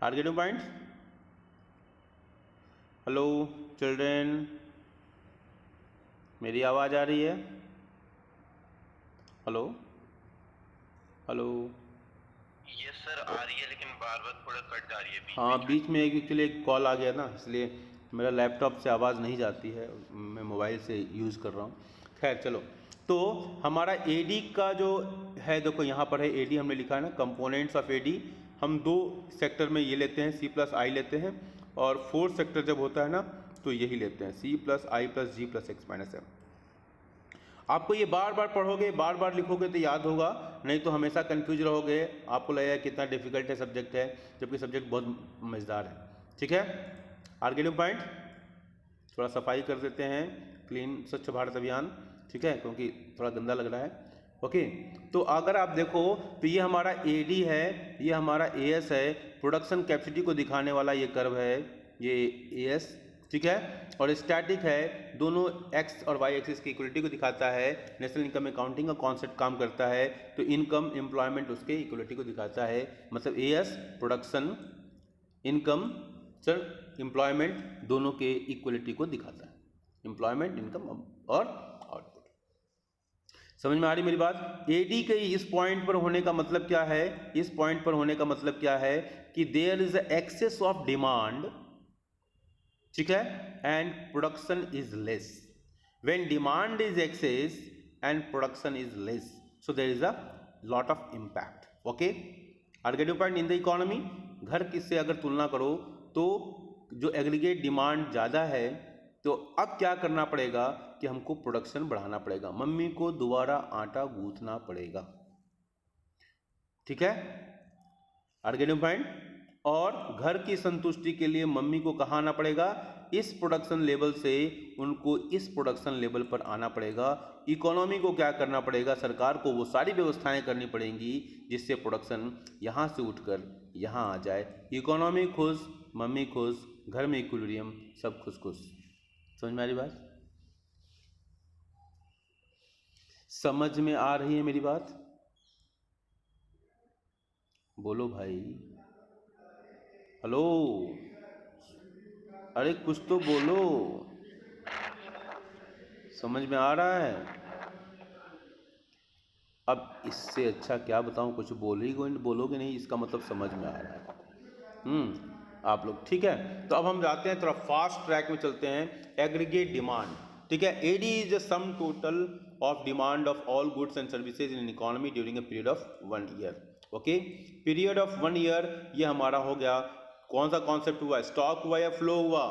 Are getting point? Hello children, मेरी आवाज़ आ रही है? Hello hello. यस सर, आ रही है लेकिन बार बार थोड़ा कट जा रही है बीच हाँ, बीच में। बीच में एक्चुअली एक कॉल आ गया ना, इसलिए मेरा लैपटॉप से आवाज़ नहीं जाती है, मैं मोबाइल से यूज़ कर रहा हूँ। खैर चलो, तो हमारा एडी का जो है, देखो यहाँ पर है एडी, हमने लिखा है ना कंपोनेंट्स ऑफ एडी। हम दो सेक्टर में ये लेते हैं, सी प्लस आई लेते हैं, और फोर्थ सेक्टर जब होता है ना तो यही लेते हैं, सी प्लस आई प्लस जी प्लस एक्स माइनस एम। आपको ये बार बार पढ़ोगे, बार बार लिखोगे तो याद होगा, नहीं तो हमेशा कंफ्यूज रहोगे, आपको लगेगा कितना डिफिकल्ट है सब्जेक्ट है, जबकि सब्जेक्ट बहुत मज़ेदार है। ठीक है, आर गेटिंग पॉइंट? थोड़ा सफाई कर देते हैं, क्लीन स्वच्छ भारत अभियान, ठीक है, क्योंकि थोड़ा गंदा लग रहा है। ओके, तो अगर आप देखो तो ये हमारा एडी है, ये हमारा एएस है, प्रोडक्शन कैपेसिटी को दिखाने वाला ये कर्व है, ये एएस, ठीक है, और स्टैटिक है, दोनों एक्स और वाई एक्सिस की इक्वलिटी को दिखाता है। नेशनल इनकम अकाउंटिंग का कॉन्सेप्ट काम करता है, तो इनकम एम्प्लॉयमेंट उसके इक्वलिटी को दिखाता है, मतलब as production income sir employment दोनों के इक्वलिटी को दिखाता है, एम्प्लॉयमेंट इनकम और आउटपुट। समझ में आ रही मेरी बात? एडी के इस पॉइंट पर होने का मतलब क्या है? इस पॉइंट पर होने का मतलब क्या है कि there is excess of demand, ठीक है, and production is less. When demand is excess and production is less, so there is a lot of impact. Okay, are getting point? In the economy, घर किससे अगर तुलना करो तो जो aggregate demand ज़्यादा है, तो अब क्या करना पड़ेगा कि हमको प्रोडक्शन बढ़ाना पड़ेगा, मम्मी को दोबारा आटा गूंथना पड़ेगा। ठीक है, आर गेटिंग पॉइंट? और घर की संतुष्टि के लिए मम्मी को कहाँ आना पड़ेगा? इस प्रोडक्शन लेवल से उनको इस प्रोडक्शन लेवल पर आना पड़ेगा। इकोनॉमी को क्या करना पड़ेगा? सरकार को वो सारी व्यवस्थाएं करनी पड़ेंगी जिससे प्रोडक्शन यहाँ से उठकर यहाँ आ जाए। इकोनॉमी खुश, मम्मी खुश, घर में इक्विलिब्रियम, सब खुश खुश। समझ में आ रही बात? समझ में आ रही है मेरी बात? बोलो भाई, हेलो, अरे कुछ तो बोलो, समझ में आ रहा है? अब इससे अच्छा क्या बताऊं, कुछ बोलोगे नहीं, इसका मतलब समझ में आ रहा है। आप लोग ठीक है, तो अब हम जाते हैं थोड़ा फास्ट ट्रैक में चलते हैं। एग्रीगेट डिमांड, ठीक है, AD is the sum total of demand of all goods and services in economy during a period of 1 year. Okay, period of 1 year, ये हमारा हो गया। कौन सा कॉन्सेप्ट हुआ? स्टॉक हुआ या फ्लो हुआ?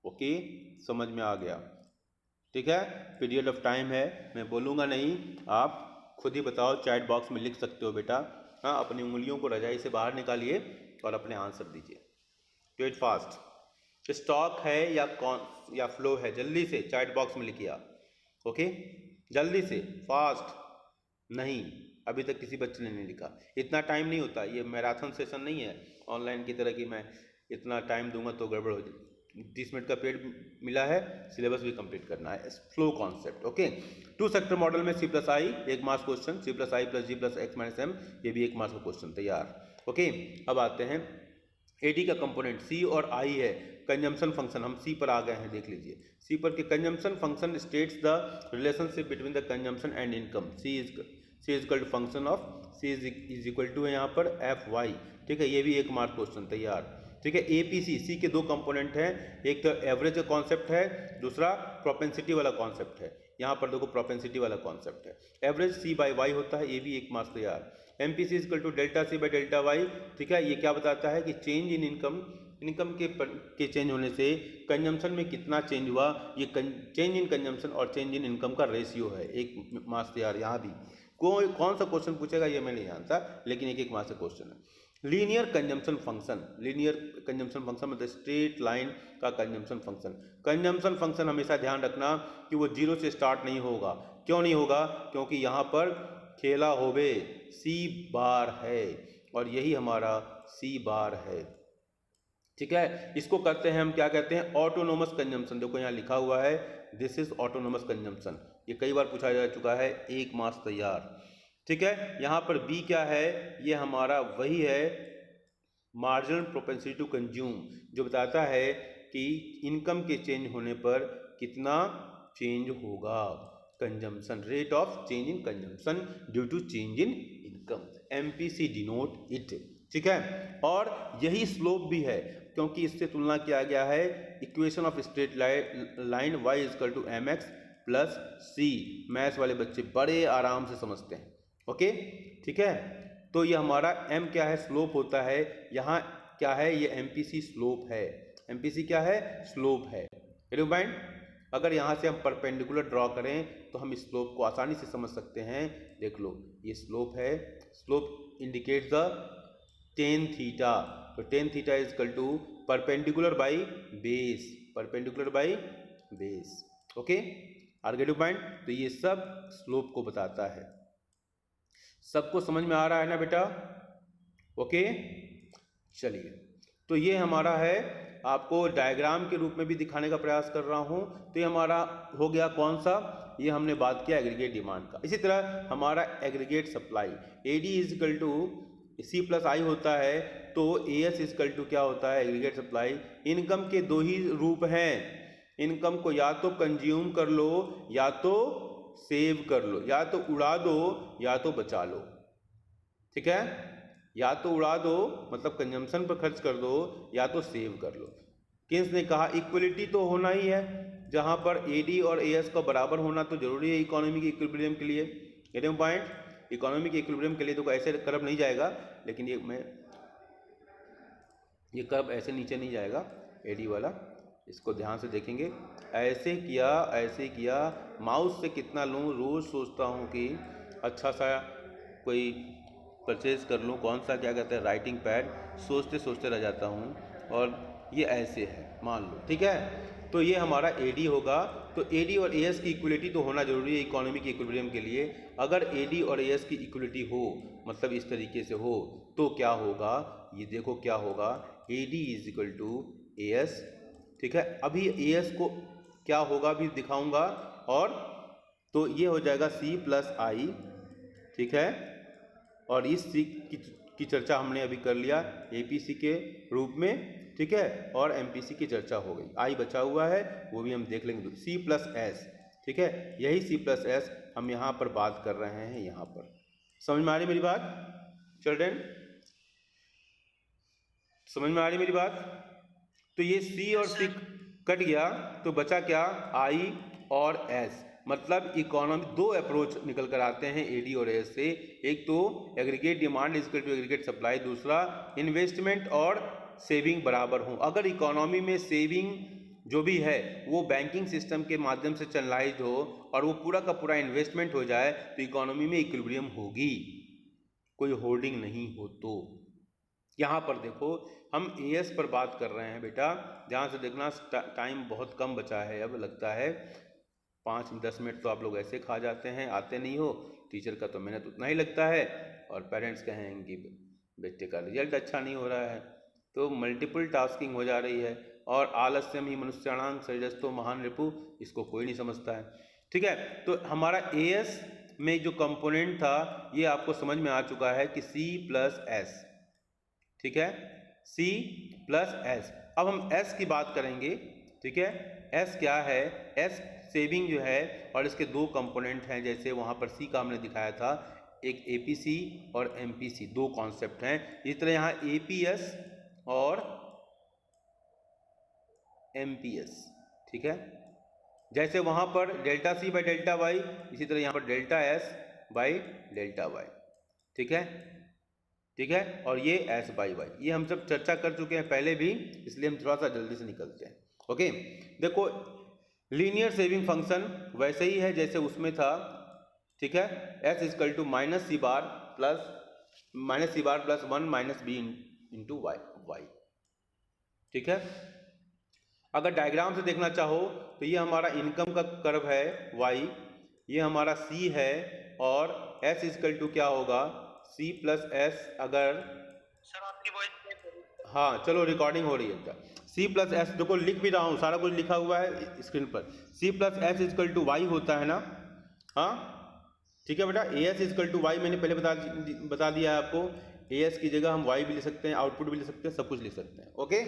ओके, समझ में आ गया, ठीक है। पीरियड ऑफ टाइम है, मैं बोलूँगा नहीं, आप खुद ही बताओ, चैट बॉक्स में लिख सकते हो बेटा। हाँ, अपनी उंगलियों को रजाई से बाहर निकालिए और अपने आंसर दीजिए। Do it fast. स्टॉक है या कौन या फ्लो है? जल्दी से चैट बॉक्स में लिखिए आप। ओके, जल्दी से, फास्ट। नहीं, अभी तक किसी बच्चे ने नहीं लिखा। इतना टाइम नहीं होता, ये मैराथन सेशन नहीं है ऑनलाइन की तरह कि मैं इतना टाइम दूंगा तो गड़बड़ हो जाए। 30 मिनट का पीरियड मिला है, सिलेबस भी कंप्लीट करना है। Flow concept, okay. 2 sector model में सी प्लस आई, 1 मार्क्स क्वेश्चन, सी प्लस आई प्लस जी प्लस एक्स माइनस एम, ये भी 1 मार्क्स का क्वेश्चन तैयार। ओके, अब आते हैं एडी का कंपोनेंट सी और आई है। कंजम्पशन फंक्शन, हम सी पर आ गए हैं, देख लीजिए। सी पर के consumption function states the relationship between the consumption and income. C is equal to function of C is equal to है यहाँ पर एफ वाई, ठीक है, ये भी 1 मार्क क्वेश्चन तैयार। ठीक है, एपीसी, सी के 2 कंपोनेंट हैं, एक तो एवरेज का कॉन्सेप्ट है, दूसरा प्रोपेंसिटी वाला कॉन्सेप्ट है। यहाँ पर देखो प्रोपेंसिटी वाला कॉन्सेप्ट है, एवरेज सी बाई वाई होता है, ये भी 1 मार्क्स तैयार। MPC equal to delta C by delta Y, ठीक है, ये क्या बताता है कि चेंज इन इनकम के चेंज होने से कंजम्पशन में कितना चेंज हुआ, ये चेंज इन कंजम्पशन और चेंज इन इनकम का रेशियो है। 1 मार्क्स तैयार। यहाँ भी कौन सा क्वेश्चन पूछेगा ये मैं नहीं जानता, लेकिन 1 मार्क्स का क्वेश्चन है। Linear consumption function, linear consumption function मतलब स्ट्रेट लाइन का कंजम्पशन फंक्शन। कंजम्पशन फंक्शन हमेशा ध्यान रखना कि वो 0 से स्टार्ट नहीं होगा। क्यों नहीं होगा? क्योंकि यहाँ पर खेला होवे सी बार है, और यही हमारा सी बार है, ठीक है। इसको करते हैं हम, क्या कहते हैं, ऑटोनोमस कंजम्पशन। देखो यहाँ लिखा हुआ है, दिस इज ऑटोनोमस कंजम्पशन, ये कई बार पूछा जा चुका है, 1 मार्क्स तैयार। ठीक है, यहाँ पर बी क्या है? ये हमारा वही है मार्जिनल प्रोपेंसिटी टू कंज्यूम, जो बताता है कि इनकम के चेंज होने पर कितना चेंज होगा, consumption, rate of change in consumption due to change in income, MPC denote it. ठीक है, और यही स्लोप भी है, क्योंकि इससे तुलना किया गया है equation of straight line y equal to mx plus c। Maths वाले बच्चे बड़े आराम से समझते हैं। ओके, ठीक है, तो ये हमारा m क्या है, स्लोप होता है। यहाँ क्या है, ये MPC स्लोप है। MPC क्या है, स्लोप है। पॉइंट, अगर यहाँ से हम परपेंडिकुलर ड्रॉ करें तो हम इस स्लोप को आसानी से समझ सकते हैं। देख लो, ये स्लोप है, slope indicates the tan theta, तो tan theta is equal to perpendicular by base, perpendicular by base. Okay, are get point. तो ये सब स्लोप को बताता है। सबको समझ में आ रहा है ना बेटा? ओके, चलिए, तो ये हमारा है, आपको डायग्राम के रूप में भी दिखाने का प्रयास कर रहा हूँ। तो ये हमारा हो गया कौन सा, ये हमने बात किया एग्रीगेट डिमांड का। इसी तरह हमारा aggregate supply, AD is equal to C plus I होता है, तो AS इज इक्वल टू क्या होता है, एग्रीगेट सप्लाई। इनकम के दो ही रूप हैं, इनकम को या तो कंज्यूम कर लो या तो सेव कर लो, या तो उड़ा दो या तो बचा लो। ठीक है, या तो उड़ा दो मतलब कंजम्पशन पर खर्च कर दो, या तो सेव कर लो। किन्स ने कहा इक्वलिटी तो होना ही है, जहां पर AD और AS का बराबर होना तो जरूरी है इकोनॉमी के इक्विलिब्रियम के लिए। गेटिंग पॉइंट, इकोनॉमी के इक्विलिब्रियम के लिए तो ऐसे कर्व नहीं जाएगा, लेकिन ये कर्व ऐसे नीचे नहीं जाएगा AD वाला, इसको ध्यान से देखेंगे। ऐसे किया, माउस से कितना लूँ, रोज़ सोचता हूँ कि अच्छा सा कोई परचेज कर लूँ, कौन सा क्या कहते हैं राइटिंग पैड, सोचते सोचते रह जाता हूँ, और ये ऐसे है मान लो। ठीक है, तो ये हमारा AD होगा। तो AD और AS की इक्वलिटी तो होना जरूरी है इकोनॉमी के इक्विलिब्रियम के लिए। अगर AD और AS की इक्वलिटी हो, मतलब इस तरीके से हो, तो क्या होगा, ये देखो क्या होगा, AD is equal to AS। ठीक है, अभी AS को क्या होगा भी दिखाऊंगा, और तो ये हो जाएगा C प्लस आई। ठीक है, और इस C की चर्चा हमने अभी कर लिया APC के रूप में। ठीक है, और MPC की चर्चा हो गई, आई बचा हुआ है वो भी हम देख लेंगे, C प्लस एस। ठीक है, यही C प्लस एस हम यहाँ पर बात कर रहे हैं। यहाँ पर समझ में आ रही मेरी बात चिल्ड्रेन? समझ में आ रही मेरी बात? तो ये C और C कट गया, तो बचा क्या, I और S। मतलब इकोनॉमी दो अप्रोच निकल कर आते हैं AD और AS से। एक तो aggregate demand is equal to aggregate supply, दूसरा इन्वेस्टमेंट और सेविंग बराबर हों। अगर इकोनॉमी में सेविंग जो भी है वो बैंकिंग सिस्टम के माध्यम से चैनलाइज्ड हो और वो पूरा का पूरा इन्वेस्टमेंट हो जाए, तो इकोनॉमी में इक्विलिब्रियम होगी, कोई होल्डिंग नहीं हो। तो यहाँ पर देखो, हम AS पर बात कर रहे हैं बेटा, ध्यान से देखना, टाइम बहुत कम बचा है, अब लगता है 5-10 मिनट तो आप लोग ऐसे खा जाते हैं, आते नहीं हो। टीचर का तो मेहनत उतना ही लगता है, और पेरेंट्स कहेंगे बेटे का रिजल्ट अच्छा नहीं हो रहा है। तो मल्टीपल टास्किंग हो जा रही है, और आलस्यम ही मनुष्याणां सृजस्तो महान रिपु, इसको कोई नहीं समझता है। ठीक है, तो हमारा AS में जो कंपोनेंट था ये आपको समझ में आ चुका है कि C प्लस एस। ठीक है, C प्लस एस। अब हम S की बात करेंगे। ठीक है, S क्या है, S सेविंग जो है, और इसके दो कंपोनेंट हैं, जैसे वहाँ पर C का हमने दिखाया था, एक APC और MPC, दो कॉन्सेप्ट हैं। इस तरह यहाँ APS और MPS। ठीक है, जैसे वहाँ पर delta C by delta Y, इसी तरह यहाँ पर delta S by delta Y. ठीक है, ठीक है, और ये S बाई वाई, ये हम सब चर्चा कर चुके हैं पहले भी, इसलिए हम थोड़ा सा जल्दी से निकलते हैं। ओके, देखो लीनियर सेविंग फंक्शन वैसे ही है जैसे उसमें था। ठीक है, S equal to minus C bar plus 1 minus B into Y. ठीक है, अगर डायग्राम से देखना चाहो तो ये हमारा इनकम का कर्व है Y, ये हमारा C है, और S इक्वल टू क्या होगा, C प्लस एस। अगर सर आपकी वॉइस, हाँ चलो रिकॉर्डिंग हो रही है, C प्लस एस, देखो लिख भी रहा हूँ, सारा कुछ लिखा हुआ है स्क्रीन पर। C plus S equal to Y होता है ना, हाँ ठीक है बेटा। AS इक्वल टू वाई मैंने पहले बता दिया है आपको। AS की जगह हम Y भी ले सकते हैं, आउटपुट भी ले सकते हैं, सब कुछ ले सकते हैं। ओके,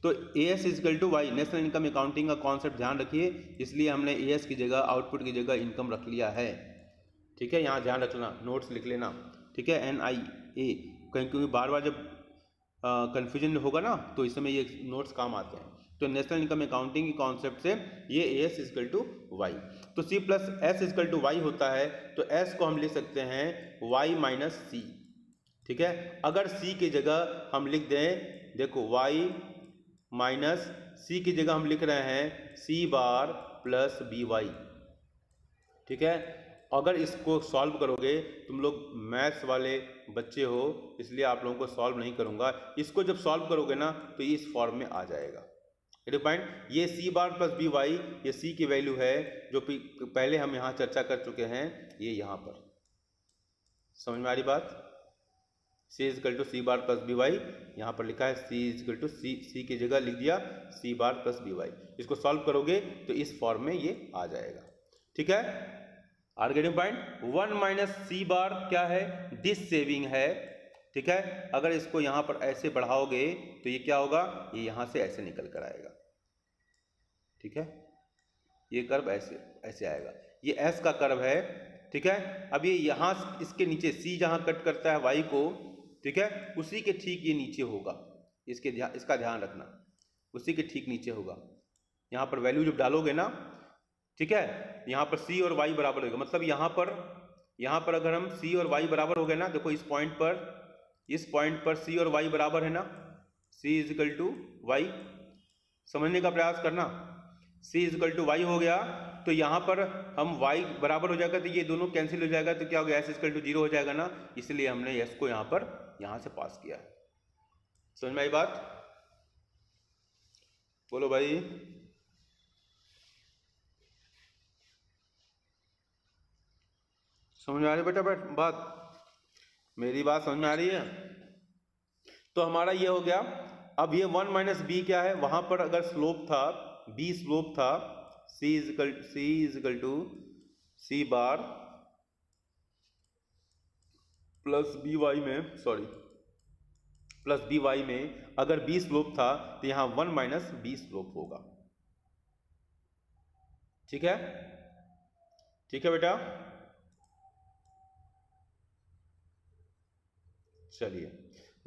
तो AS is equal to Y, national income accounting का कॉन्सेप्ट ध्यान रखिए, इसलिए हमने AS की जगह आउटपुट की जगह इनकम रख लिया है। ठीक है, यहाँ ध्यान रखना, नोट्स लिख लेना। ठीक है, NIA, क्योंकि बार बार जब कन्फ्यूजन होगा ना तो इस समय ये नोट्स काम आते हैं। तो नेशनल इनकम अकाउंटिंग के कॉन्सेप्ट से ये AS इजकल टू वाई, तो C plus S is equal to Y होता है, तो S को हम लिख सकते हैं Y माइनस C। ठीक है, अगर C की जगह हम लिख दें, देखो Y माइनस C की जगह हम लिख रहे हैं C बार प्लस BY। ठीक है, अगर इसको सॉल्व करोगे, तुम लोग मैथ्स वाले बच्चे हो इसलिए आप लोगों को सॉल्व नहीं करूंगा, इसको जब सॉल्व करोगे ना तो ये इस फॉर्म में आ जाएगा। पॉइंट, ये C बार प्लस BY, ये C की वैल्यू है जो पहले हम यहाँ चर्चा कर चुके हैं, ये यहाँ पर। समझ में आ रही बात? C is equal to C bar plus BY, यहाँ पर लिखा है C इजकल टू C की जगह लिख दिया C बार प्लस BY। इसको सॉल्व करोगे तो इस फॉर्म में ये आ जाएगा। ठीक है, are getting point. 1 minus C bar क्या है? दिस सेविंग है। ठीक है, अगर इसको यहाँ पर ऐसे बढ़ाओगे तो ये क्या होगा? ये यहाँ से ऐसे निकल कर आएगा। ठीक है, ये कर्व ऐसे ऐसे आएगा, ये S का कर्व है। ठीक है, अब ये यहाँ इसके नीचे C जहाँ कट करता है Y को, ठीक है, उसी के ठीक ये नीचे होगा, इसका ध्यान रखना, उसी के ठीक नीचे होगा। यहाँ पर वैल्यू जब डालोगे ना, ठीक है, यहाँ पर C और Y बराबर होगा, मतलब यहाँ पर अगर हम C और Y बराबर हो गए ना, देखो इस पॉइंट पर C और Y बराबर है ना, C इजकल टू Y, समझने का प्रयास करना। C इजकल टू Y हो गया तो यहाँ पर हम Y बराबर हो जाएगा तो ये दोनों कैंसिल हो जाएगा, तो क्या हो गया? S इजकल टू 0 हो जाएगा ना, इसलिए हमने S को यहाँ से पास किया। समझ में आई बात? बोलो भाई। समझ में आ रही बेटा बात? मेरी बात समझ में आ रही है? तो हमारा ये हो गया। अब ये 1 माइनस बी क्या है? वहां पर अगर स्लोप था, B स्लोप था, C is equal to C bar plus BY में, सॉरी प्लस BY में अगर B स्लोप था तो यहाँ 1 माइनस B स्लोप होगा। ठीक है, ठीक है बेटा, चलिए,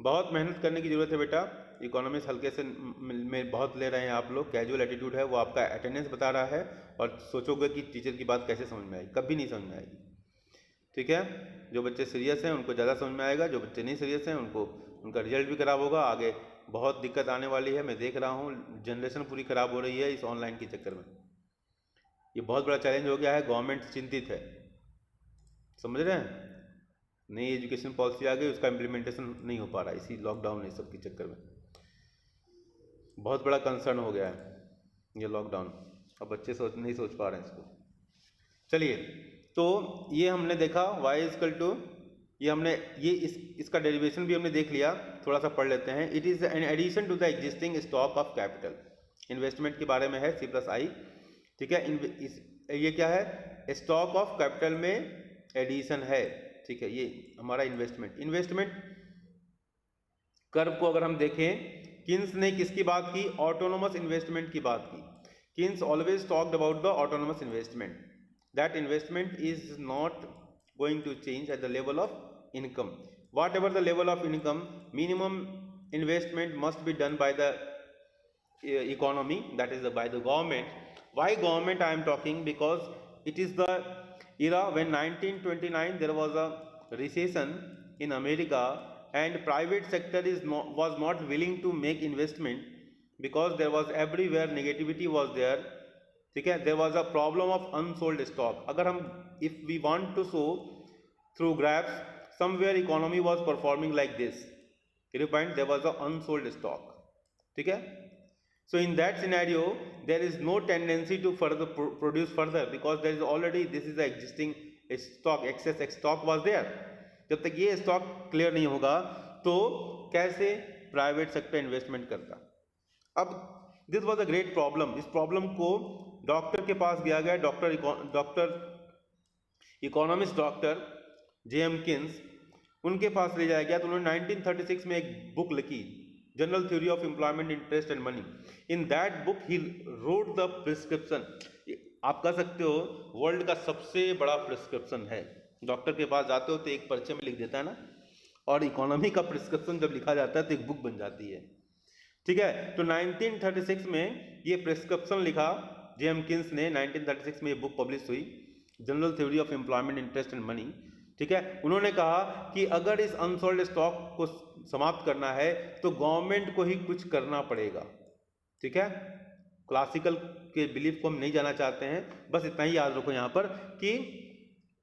बहुत मेहनत करने की जरूरत है बेटा। इकोनॉमिक्स हल्के से में बहुत ले रहे हैं आप लोग, कैजुअल एटीट्यूड है, वो आपका अटेंडेंस बता रहा है, और सोचोगे कि टीचर की बात कैसे समझ में आएगी, कभी नहीं समझ में आएगी। ठीक है, जो बच्चे सीरियस हैं उनको ज़्यादा समझ में आएगा, जो बच्चे नहीं सीरियस हैं उनका रिजल्ट भी खराब होगा, आगे बहुत दिक्कत आने वाली है। मैं देख रहा हूँ जनरेशन पूरी खराब हो रही है इस ऑनलाइन के चक्कर में। ये बहुत बड़ा चैलेंज हो गया है, गवर्नमेंट चिंतित है, समझ रहे हैं? नई एजुकेशन पॉलिसी आ गई, उसका इम्प्लीमेंटेशन नहीं हो पा रहा है, इसी लॉकडाउन इस सब के चक्कर में बहुत बड़ा कंसर्न हो गया है ये लॉकडाउन। अब बच्चे नहीं सोच पा रहे हैं इसको। चलिए, तो ये हमने देखा y इजकल टू, ये हमने इसका डेरिवेशन भी हमने देख लिया, थोड़ा सा पढ़ लेते हैं। It is an addition to the existing stock of capital, investment के बारे में है C प्लस I। ठीक है, ये क्या है? स्टॉक ऑफ कैपिटल में एडिशन है। ठीक है, ये हमारा इन्वेस्टमेंट कर्व को अगर हम देखें, किन्स ने किसकी बात की? ऑटोनोमस इन्वेस्टमेंट की बात की। Keynes always talked about the autonomous investment, that investment is not going to change at the level of income. Whatever the level of income, minimum investment must be done by the economy, that is by the government. Why government I am talking? Because it is the era when 1929 there was a recession in America and private sector was not willing to make investment because there was everywhere negativity was there. ठीक है, there was a problem of unsold stock. अगर हम if we want to show through graphs, somewhere economy was performing like this. Get your point? There was a unsold stock. ठीक है, so in that scenario there is no tendency to further produce further because there is already this is the existing stock, excess stock was there. जब तक ये stock clear नहीं होगा तो कैसे private sector investment करता? अब this was a great problem. इस प्रॉब्लम को डॉक्टर के पास गया गया, doctor economist doctor J.M. Keynes, उनके पास ले जाया गया तो उन्होंने 1936 में एक बुक लिखी, general theory of employment, interest and money. In that book he road the prescription. आप कह सकते हो वर्ल्ड का सबसे बड़ा प्रिस्क्रिप्शन है। डॉक्टर के पास जाते हो तो एक पर्चे में लिख देता है ना, और इकोनॉमी का प्रिस्क्रिप्शन जब लिखा जाता है तो एक बुक बन जाती है, ठीक है। तो 1936 में ये प्रिस्क्रिप्शन लिखा जेएम किन्स ने, 1936 में ये बुक पब्लिश हुई, general theory of employment, interest and money, ठीक है। उन्होंने कहा कि अगर इस अनसोल्ड स्टॉक को समाप्त करना है तो गवर्नमेंट को ही कुछ करना पड़ेगा, ठीक है। क्लासिकल के बिलीफ को हम नहीं जाना चाहते हैं, बस इतना ही याद रखो यहाँ पर कि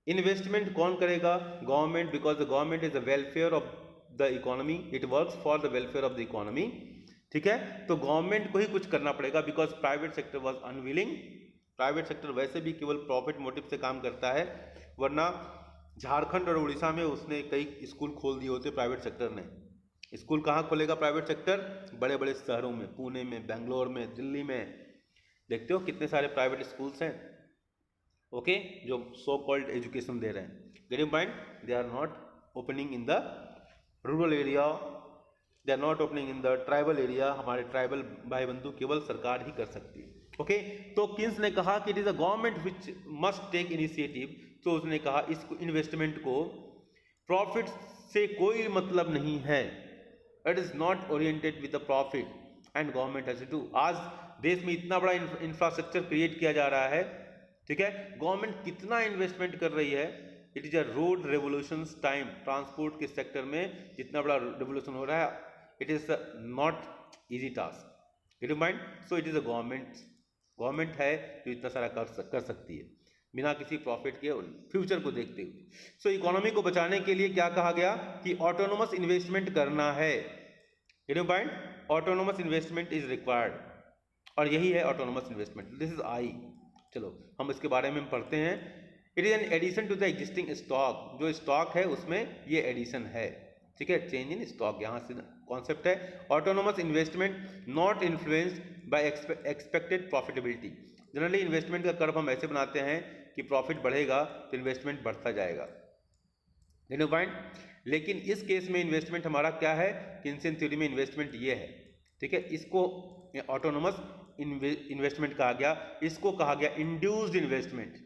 इन्वेस्टमेंट कौन करेगा? Government, because the government is the welfare of the economy, it works for the welfare of the economy, ठीक है। तो गवर्नमेंट को ही कुछ करना पड़ेगा, because private sector was unwilling. Private sector वैसे भी केवल प्रॉफिट मोटिव से काम करता है, वरना झारखंड और उड़ीसा में उसने कई स्कूल खोल दिए होते प्राइवेट सेक्टर ने। स्कूल कहाँ खोलेगा प्राइवेट सेक्टर? बड़े बड़े शहरों में, पुणे में, बेंगलोर में, दिल्ली में। देखते हो कितने सारे प्राइवेट स्कूल्स हैं, ओके, जो सो कॉल्ड एजुकेशन दे रहे हैं। Getting point? They are not opening in the rural area, they are not opening in the tribal area. हमारे ट्राइबल भाई बंधु केवल सरकार ही कर सकती है, ओके। तो किन्स ने कहा कि it is a government which must take initiative. तो उसने कहा इसको, इन्वेस्टमेंट को प्रॉफिट से कोई मतलब नहीं है, it is not oriented with the profit and government has to. आज देश में इतना बड़ा इंफ्रास्ट्रक्चर क्रिएट किया जा रहा है, ठीक है। गवर्नमेंट कितना इन्वेस्टमेंट कर रही है, it is a road revolution time. Transport के सेक्टर में जितना बड़ा रेवोल्यूशन हो रहा है, it is not easy task, it mind. So it is a government है जो इतना सारा कर सकती है बिना किसी प्रॉफिट के, फ्यूचर को देखते हुए। सो इकोनॉमी को बचाने के लिए क्या कहा गया कि ऑटोनोमस इन्वेस्टमेंट करना है, point. Autonomous investment is required, और यही है autonomous investment, this is I. चलो हम इसके बारे में पढ़ते हैं। It is an addition to the existing stock. जो स्टॉक है उसमें ये एडिशन है, ठीक है, चेंज इन स्टॉक, यहाँ से कॉन्सेप्ट है। Autonomous investment not influenced by expected profitability. Generally investment का कर्व हम ऐसे बनाते हैं कि प्रॉफिट बढ़ेगा तो इन्वेस्टमेंट बढ़ता जाएगा, पॉइंट। लेकिन इस केस में इन्वेस्टमेंट हमारा क्या है? किन्सियन थ्योरी में इन्वेस्टमेंट ये है, ठीक है। इसको ऑटोनोमस इन्वेस्टमेंट कहा गया, इसको कहा गया इंड्यूस्ड इन्वेस्टमेंट।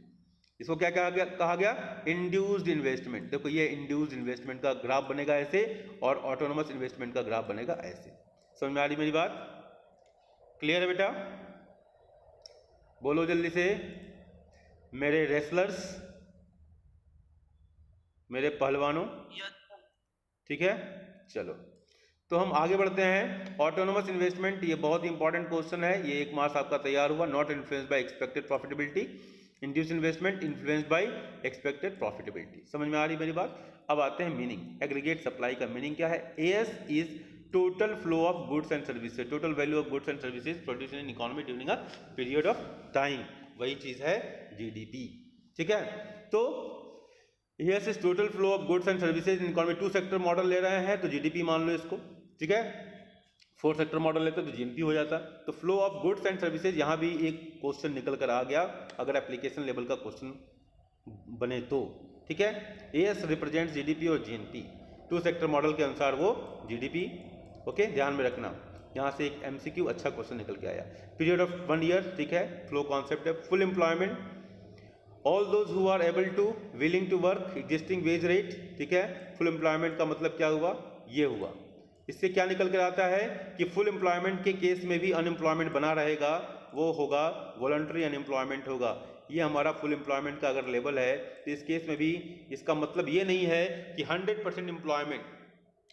इसको क्या कहा गया? Induced investment. देखो ये इंड्यूस्ड इन्वेस्टमेंट का ग्राफ बनेगा ऐसे, और ऑटोनोमस इन्वेस्टमेंट का ग्राफ बनेगा ऐसे। समझ में आ रही मेरी बात? क्लियर है बेटा? बोलो जल्दी से, मेरे रेसलर्स, मेरे पहलवानों, ठीक है। चलो तो हम आगे बढ़ते हैं। ऑटोनोमस इन्वेस्टमेंट, ये बहुत ही इंपॉर्टेंट क्वेश्चन है, ये 1 मार्क्स आपका तैयार हुआ। Not influenced by expected profitability, induced investment influenced by expected profitability. समझ में आ रही मेरी बात? अब आते हैं मीनिंग। एग्रीगेट सप्लाई का मीनिंग क्या है? As is total flow of goods and services, total value of goods and services produce in economy during a period of time. वही चीज है जीडीपी, ठीक है। तो as is total flow of goods and services in economy. 2 sector model ले रहे हैं तो जीडीपी मान लो इसको, ठीक है। 4 सेक्टर मॉडल लेते तो जीएनपी हो जाता। तो flow of goods and services, यहाँ भी एक क्वेश्चन निकल कर आ गया अगर एप्लीकेशन लेवल का क्वेश्चन बने तो, ठीक है। एएस रिप्रेजेंट्स जीडीपी और जीएनपी, 2 सेक्टर मॉडल के अनुसार वो जीडीपी, ओके, ध्यान में रखना। यहाँ से एक एमसीक्यू अच्छा क्वेश्चन निकल के आया। पीरियड ऑफ 1 ईयर, ठीक है। फ्लो कॉन्सेप्ट है। Full employment, all those who are able to, willing to work, existing wage rate, ठीक है। फुल एम्प्लॉयमेंट का मतलब क्या हुआ? ये हुआ। इससे क्या निकल कर आता है कि फुल एम्प्लॉयमेंट के केस में भी अनएम्प्लॉयमेंट बना रहेगा, वो होगा वॉलंटरी अनएम्प्लॉयमेंट होगा। ये हमारा फुल एम्प्लॉयमेंट का अगर लेवल है तो इस केस में भी इसका मतलब ये नहीं है कि 100% एम्प्लॉयमेंट।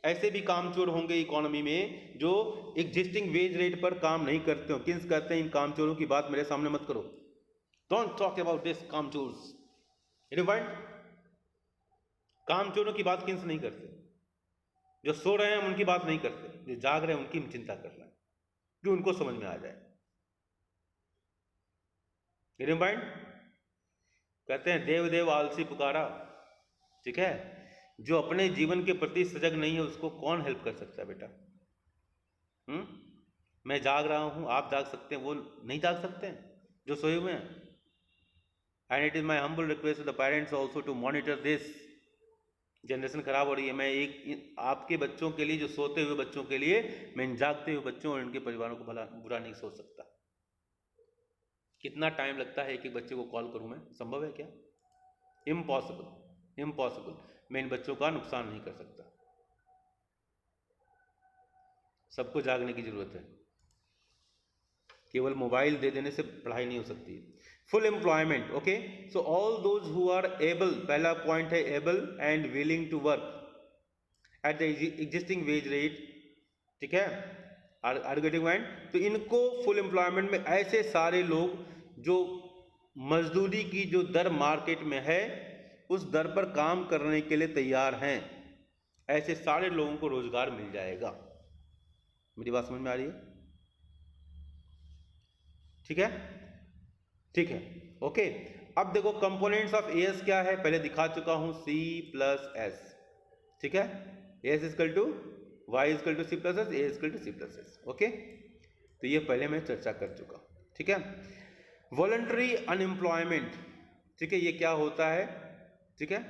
ऐसे भी कामचोर होंगे इकोनॉमी में जो एग्जिस्टिंग वेज रेट पर काम नहीं करते हो। किन्स कहते हैं इन कामचोरों की बात मेरे सामने मत करो, डोंट टॉक अबाउट दिस कामचोर्स, कामचोरों की बात किन्स नहीं करते। जो सो रहे हैं हम उनकी बात नहीं करते, जो जाग रहे हैं उनकी हम चिंता कर रहे हैं कि उनको समझ में आ जाए। कहते हैं देव देव आलसी पुकारा, ठीक है। जो अपने जीवन के प्रति सजग नहीं है उसको कौन हेल्प कर सकता है बेटा? मैं जाग रहा हूं, आप जाग सकते हैं, वो नहीं जाग सकते हैं जो सोए हुए हैं। And it is my humble request to the parents also to monitor this, generation खराब हो रही है। मैं एक आपके बच्चों के लिए, जो सोते हुए बच्चों के लिए, मैं इन जागते हुए बच्चों और इनके परिवारों को भला बुरा नहीं सोच सकता। कितना टाइम लगता है एक बच्चे को कॉल करूं मैं? संभव है क्या? Impossible, impossible. मैं इन बच्चों का नुकसान नहीं कर सकता। सबको जागने की जरूरत है। केवल मोबाइल दे देने से पढ़ाई नहीं हो सकती। Full employment, okay. So all those who are able, पहला पॉइंट है able and willing to work at the existing wage rate, ठीक है। Are getting point? तो इनको फुल एम्प्लॉयमेंट में ऐसे सारे लोग जो मजदूरी की जो दर मार्केट में है उस दर पर काम करने के लिए तैयार हैं, ऐसे सारे लोगों को रोजगार मिल जाएगा। मेरी बात समझ में आ रही है? ठीक है, ठीक है, ओके। अब देखो कंपोनेंट्स ऑफ एएस क्या है, पहले दिखा चुका हूं, C प्लस एस, ठीक है। S is equal to Y is equal to C plus S, A is equal to C plus S, okay. तो ये पहले मैं चर्चा कर चुका, ठीक है। वॉलंटरी अनएम्प्लॉयमेंट, ठीक है, ये क्या होता है, ठीक है।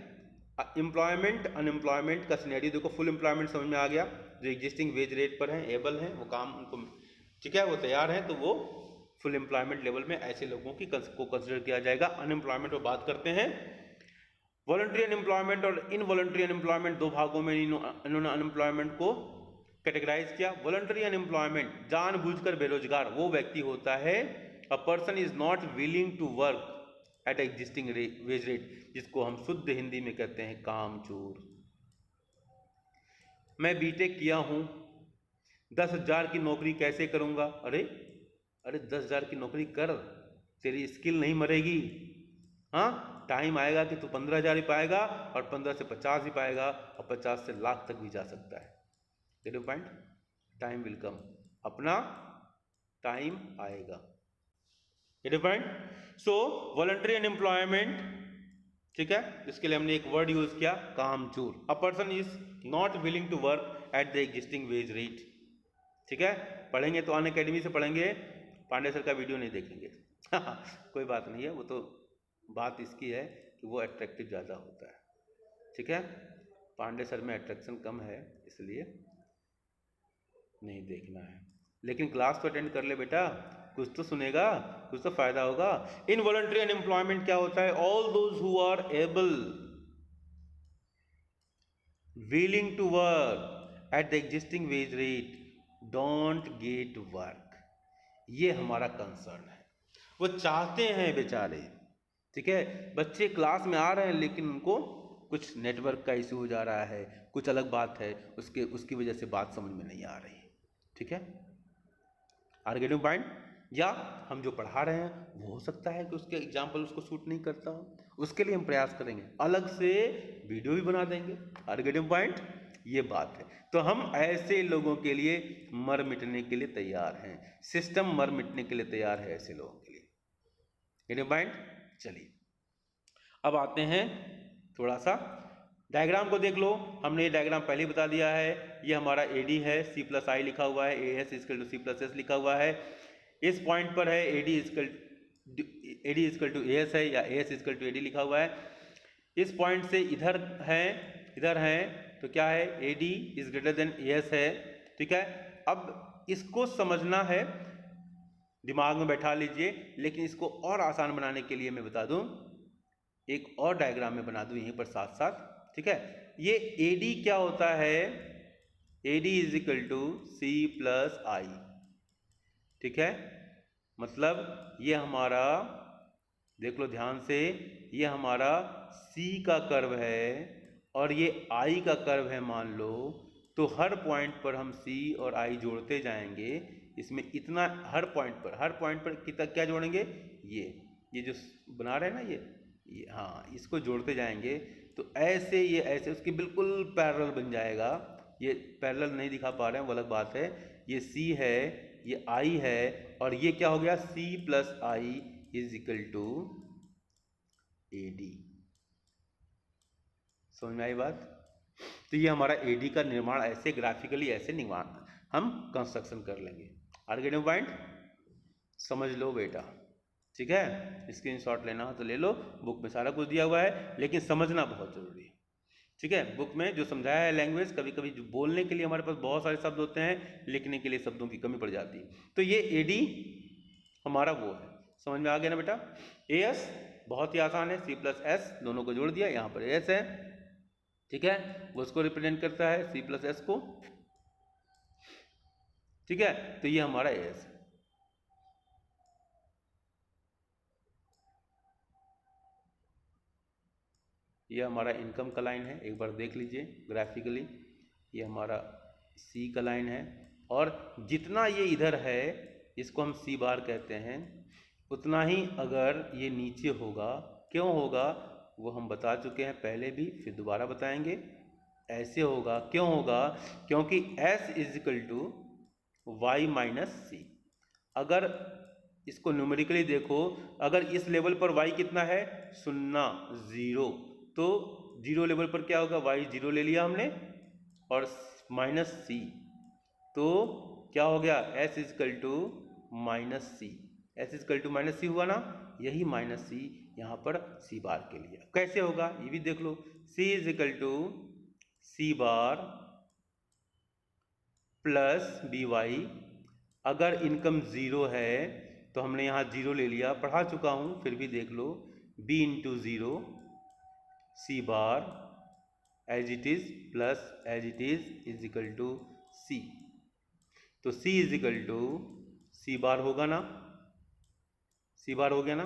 एम्प्लॉयमेंट अनएम्प्लॉयमेंट का सिनेरियो देखो। फुल एम्प्लॉयमेंट समझ में आ गया, जो एग्जिस्टिंग वेज रेट पर हैं, एबल हैं, वो काम उनको, ठीक है, वो तैयार हैं, तो वो फुल एम्प्लॉयमेंट लेवल में ऐसे लोगों की को कंसिडर किया जाएगा। अनएम्प्लॉयमेंट पर बात करते हैं। वॉलंटरी अनएम्प्लॉयमेंट और इनवॉलंटरी अनएम्प्लॉयमेंट, दो भागों में इन्होंने अनएम्प्लॉयमेंट को कैटेगराइज किया। वॉलंटरी अनएम्प्लॉयमेंट, जानबूझकर बेरोजगार वो व्यक्ति होता है, a person is not willing to work at existing wage rate, जिसको हम शुद्ध हिंदी में कहते हैं कामचोर। मैं बीटेक किया हूं, 10,000 की नौकरी कैसे करूंगा? अरे 10,000 की नौकरी कर, तेरी स्किल नहीं मरेगी। हाँ, टाइम आएगा कि तू 15,000 ही पाएगा, और 15 से 50 ही पाएगा, और 50 से लाख तक भी जा सकता है। Get your point? Time will come, अपना टाइम आएगा। Get your point? So voluntary unemployment, ठीक है, इसके लिए हमने एक वर्ड यूज किया, कामचोर। A person is not willing to work at the existing wage rate, ठीक है। पढ़ेंगे तो अनअकैडमी से पढ़ेंगे, पांडे सर का वीडियो नहीं देखेंगे। कोई बात नहीं है, वो तो बात इसकी है कि वो अट्रैक्टिव ज़्यादा होता है, ठीक है। पांडे सर में अट्रैक्शन कम है, इसलिए नहीं देखना है। लेकिन क्लास तो अटेंड कर ले बेटा, कुछ तो सुनेगा, कुछ तो फायदा होगा। इनवॉलंटरी अनएम्प्लॉयमेंट क्या होता है? All those who are able, willing to work at the existing wage rate don't get work. ये हमारा कंसर्न है। वो चाहते हैं बेचारे, ठीक है, बच्चे क्लास में आ रहे हैं लेकिन उनको कुछ नेटवर्क का इशू हो जा रहा है, कुछ अलग बात है, उसकी वजह से बात समझ में नहीं आ रही, ठीक है। Are getting point? या हम जो पढ़ा रहे हैं वो हो सकता है कि उसके एग्जाम्पल उसको सूट नहीं करता हो, उसके लिए हम प्रयास करेंगे, अलग से वीडियो भी बना देंगे। Are getting point? ये बात है। तो हम ऐसे लोगों के लिए मर मिटने के लिए तैयार हैं, सिस्टम मर मिटने के लिए तैयार है ऐसे लोगों के लिए। Getting point? चलिए अब आते हैं, थोड़ा सा डायग्राम को देख लो। हमने ये डायग्राम पहले ही बता दिया है। ये हमारा AD है, C प्लस आई लिखा हुआ है, AS is equal to C plus S लिखा हुआ है। इस पॉइंट पर है AD इजकल टू AS है, या AS इजकल टू AD लिखा हुआ है। इस पॉइंट से इधर है तो क्या है? AD is greater than AS है, ठीक है। अब इसको समझना है, दिमाग में बैठा लीजिए, लेकिन इसको और आसान बनाने के लिए मैं बता दूं, एक और डायग्राम में बना दूं यहीं पर साथ साथ, ठीक है। ये AD क्या होता है? AD is equal to C plus I, ठीक है। मतलब ये हमारा, देख लो ध्यान से, ये हमारा C का कर्व है और ये I का कर्व है मान लो, तो हर पॉइंट पर हम C और I जोड़ते जाएंगे। इसमें इतना हर पॉइंट पर कितना क्या जोड़ेंगे? ये जो बना रहे हैं ना, ये हाँ, इसको जोड़ते जाएंगे तो ऐसे ये ऐसे उसकी बिल्कुल पैरेलल बन जाएगा। ये पैरेलल नहीं दिखा पा रहे हैं, वो अलग बात है। ये C है, ये I है, और ये क्या हो गया? C plus I is equal to AD। समझ में आई बात? तो ये हमारा AD का निर्माण ऐसे ग्राफिकली ऐसे निर्माण हम कंस्ट्रक्शन कर लेंगे। Are getting point? समझ लो बेटा, ठीक है। स्क्रीनशॉट लेना हो तो ले लो, बुक में सारा कुछ दिया हुआ है, लेकिन समझना बहुत जरूरी है, ठीक है, बुक में जो समझाया है लैंग्वेज, कभी कभी जो बोलने के लिए हमारे पास बहुत सारे शब्द होते हैं, लिखने के लिए शब्दों की कमी पड़ जाती है। तो ये एडी हमारा वो है, समझ में आ गया ना बेटा। एस बहुत ही आसान है, सी प्लस एस दोनों को जोड़ दिया, यहाँ पर एस है, ठीक है, वो उसको रिप्रेजेंट करता है सी प्लस एस को, ठीक है। तो ये हमारा एस है। ये हमारा इनकम का लाइन है, एक बार देख लीजिए ग्राफिकली, ये हमारा सी का लाइन है, और जितना ये इधर है इसको हम सी बार कहते हैं, उतना ही अगर ये नीचे होगा, क्यों होगा वो हम बता चुके हैं पहले भी, फिर दोबारा बताएंगे। ऐसे होगा, क्यों होगा, क्योंकि S is equal to Y minus C. अगर इसको न्यूमेरिकली देखो, अगर इस लेवल पर y कितना है, 0 0, तो जीरो लेवल पर क्या होगा, y 0 ले लिया हमने, और माइनस सी, तो क्या हो गया, s is equal to minus C, s is equal to minus C हुआ ना, यही माइनस सी यहाँ पर सी बार के लिए। कैसे होगा ये भी देख लो, c is equal to C bar plus B Y. अगर इनकम ज़ीरो है तो हमने यहाँ ज़ीरो ले लिया, पढ़ा चुका हूँ फिर भी देख लो, b into zero C bar as it is plus as it is equal to C. तो c is equal to C bar होगा ना, सी बार हो गया ना,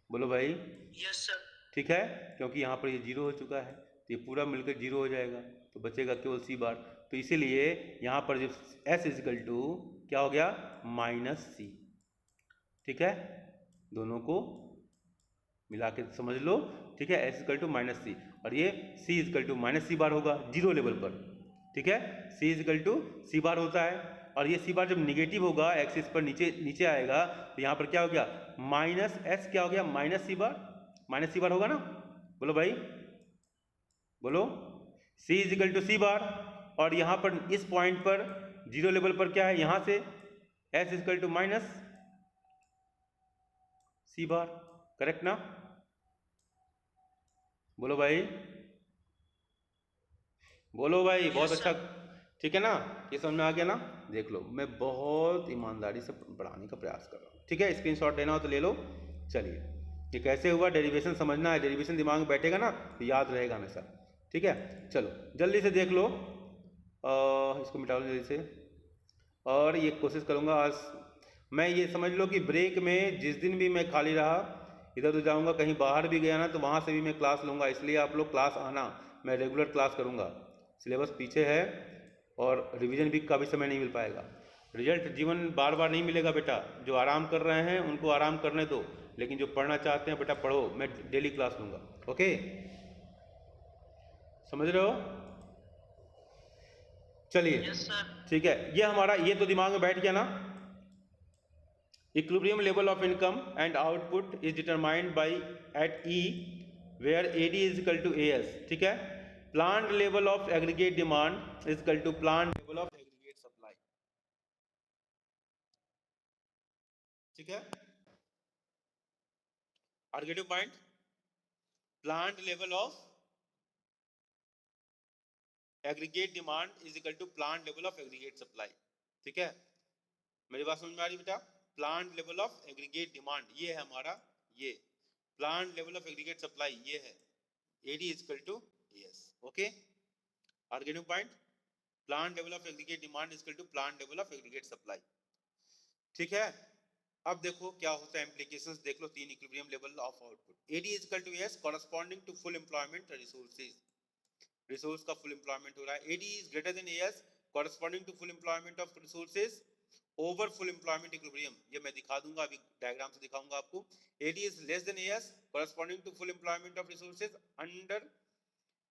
बोलो भाई। Yes sir. ठीक है, क्योंकि यहाँ पर ये जीरो हो चुका है तो ये पूरा मिलकर जीरो हो जाएगा, तो बचेगा केवल सी बार। तो इसीलिए यहाँ पर जब s इजकल टू क्या हो गया, माइनस सी। ठीक है, दोनों को मिला के समझ लो, ठीक है, s इजकल टू माइनस सी, और ये c is equal to minus C bar होगा जीरो लेवल पर। ठीक है, c इजकल टू सी बार होता है, और ये सी बार जब निगेटिव होगा, एक्सिस पर नीचे नीचे आएगा, तो यहाँ पर क्या हो गया, माइनस s क्या हो गया, माइनस सी बार, माइनस सी बार होगा ना, बोलो भाई, बोलो। c इजिकल टू सी बार, और यहाँ पर इस पॉइंट पर जीरो लेवल पर क्या है, यहाँ से s is equal to minus C bar, correct ना, बोलो भाई, बोलो भाई, बहुत अच्छा। ठीक है ना, ये समझ में आ गया ना। देख लो, मैं बहुत ईमानदारी से पढ़ाने का प्रयास कर रहा हूँ, ठीक है, स्क्रीनशॉट लेना हो तो ले लो। चलिए, ये कैसे हुआ, डेरिवेशन समझना है, डेरिवेशन दिमाग में बैठेगा ना तो याद रहेगा हमेशा। ठीक है, चलो जल्दी से देख लो, इसको मिटा लो जल्दी से, और ये कोशिश करूँगा आज मैं, ये समझ लो कि ब्रेक में जिस दिन भी मैं खाली रहा, इधर उधर जाऊँगा, कहीं बाहर भी गया ना, तो वहाँ से भी मैं क्लास लूँगा, इसलिए आप लोग क्लास आना, मैं रेगुलर क्लास करूँगा। सिलेबस पीछे है और रिवीजन भी का भी समय नहीं मिल पाएगा। रिजल्ट जीवन बार बार नहीं मिलेगा बेटा, जो आराम कर रहे हैं उनको आराम करने दो, लेकिन जो पढ़ना चाहते हैं बेटा पढ़ो, मैं डेली क्लास लूँगा। ओके, समझ रहे हो, चलिए। Yes sir. ठीक है, ये हमारा, ये तो दिमाग में बैठ गया ना। Equilibrium level of income and output is determined by at E where AD is equal to AS। ठीक है, planned level of aggregate demand is equal to planned level of aggregate supply. ठीक है, आर्गेटिव point, planned level of aggregate demand is equal to planned level of aggregate supply. ठीक है, मेरी बात समझ में आ रही बेटा, planned level of aggregate demand ये है हमारा, ये planned level of aggregate supply ये है AD is equal to AS। Okay, आर्गेटिव point, planned level of aggregate demand is equal to planned level of aggregate supply. ठीक है, अब देखो क्या होता है, इम्प्लीकेशंस देख लो, तीन equilibrium level of output, AD is equal to AS corresponding to full employment resources, resource का फुल एम्प्लॉयमेंट हो रहा है, AD is greater than AS corresponding to full employment of resources over full employment equilibrium. ये मैं दिखा दूंगा, अभी diagram से दिखाऊंगा आपको। AD is less than AS corresponding to full employment of resources under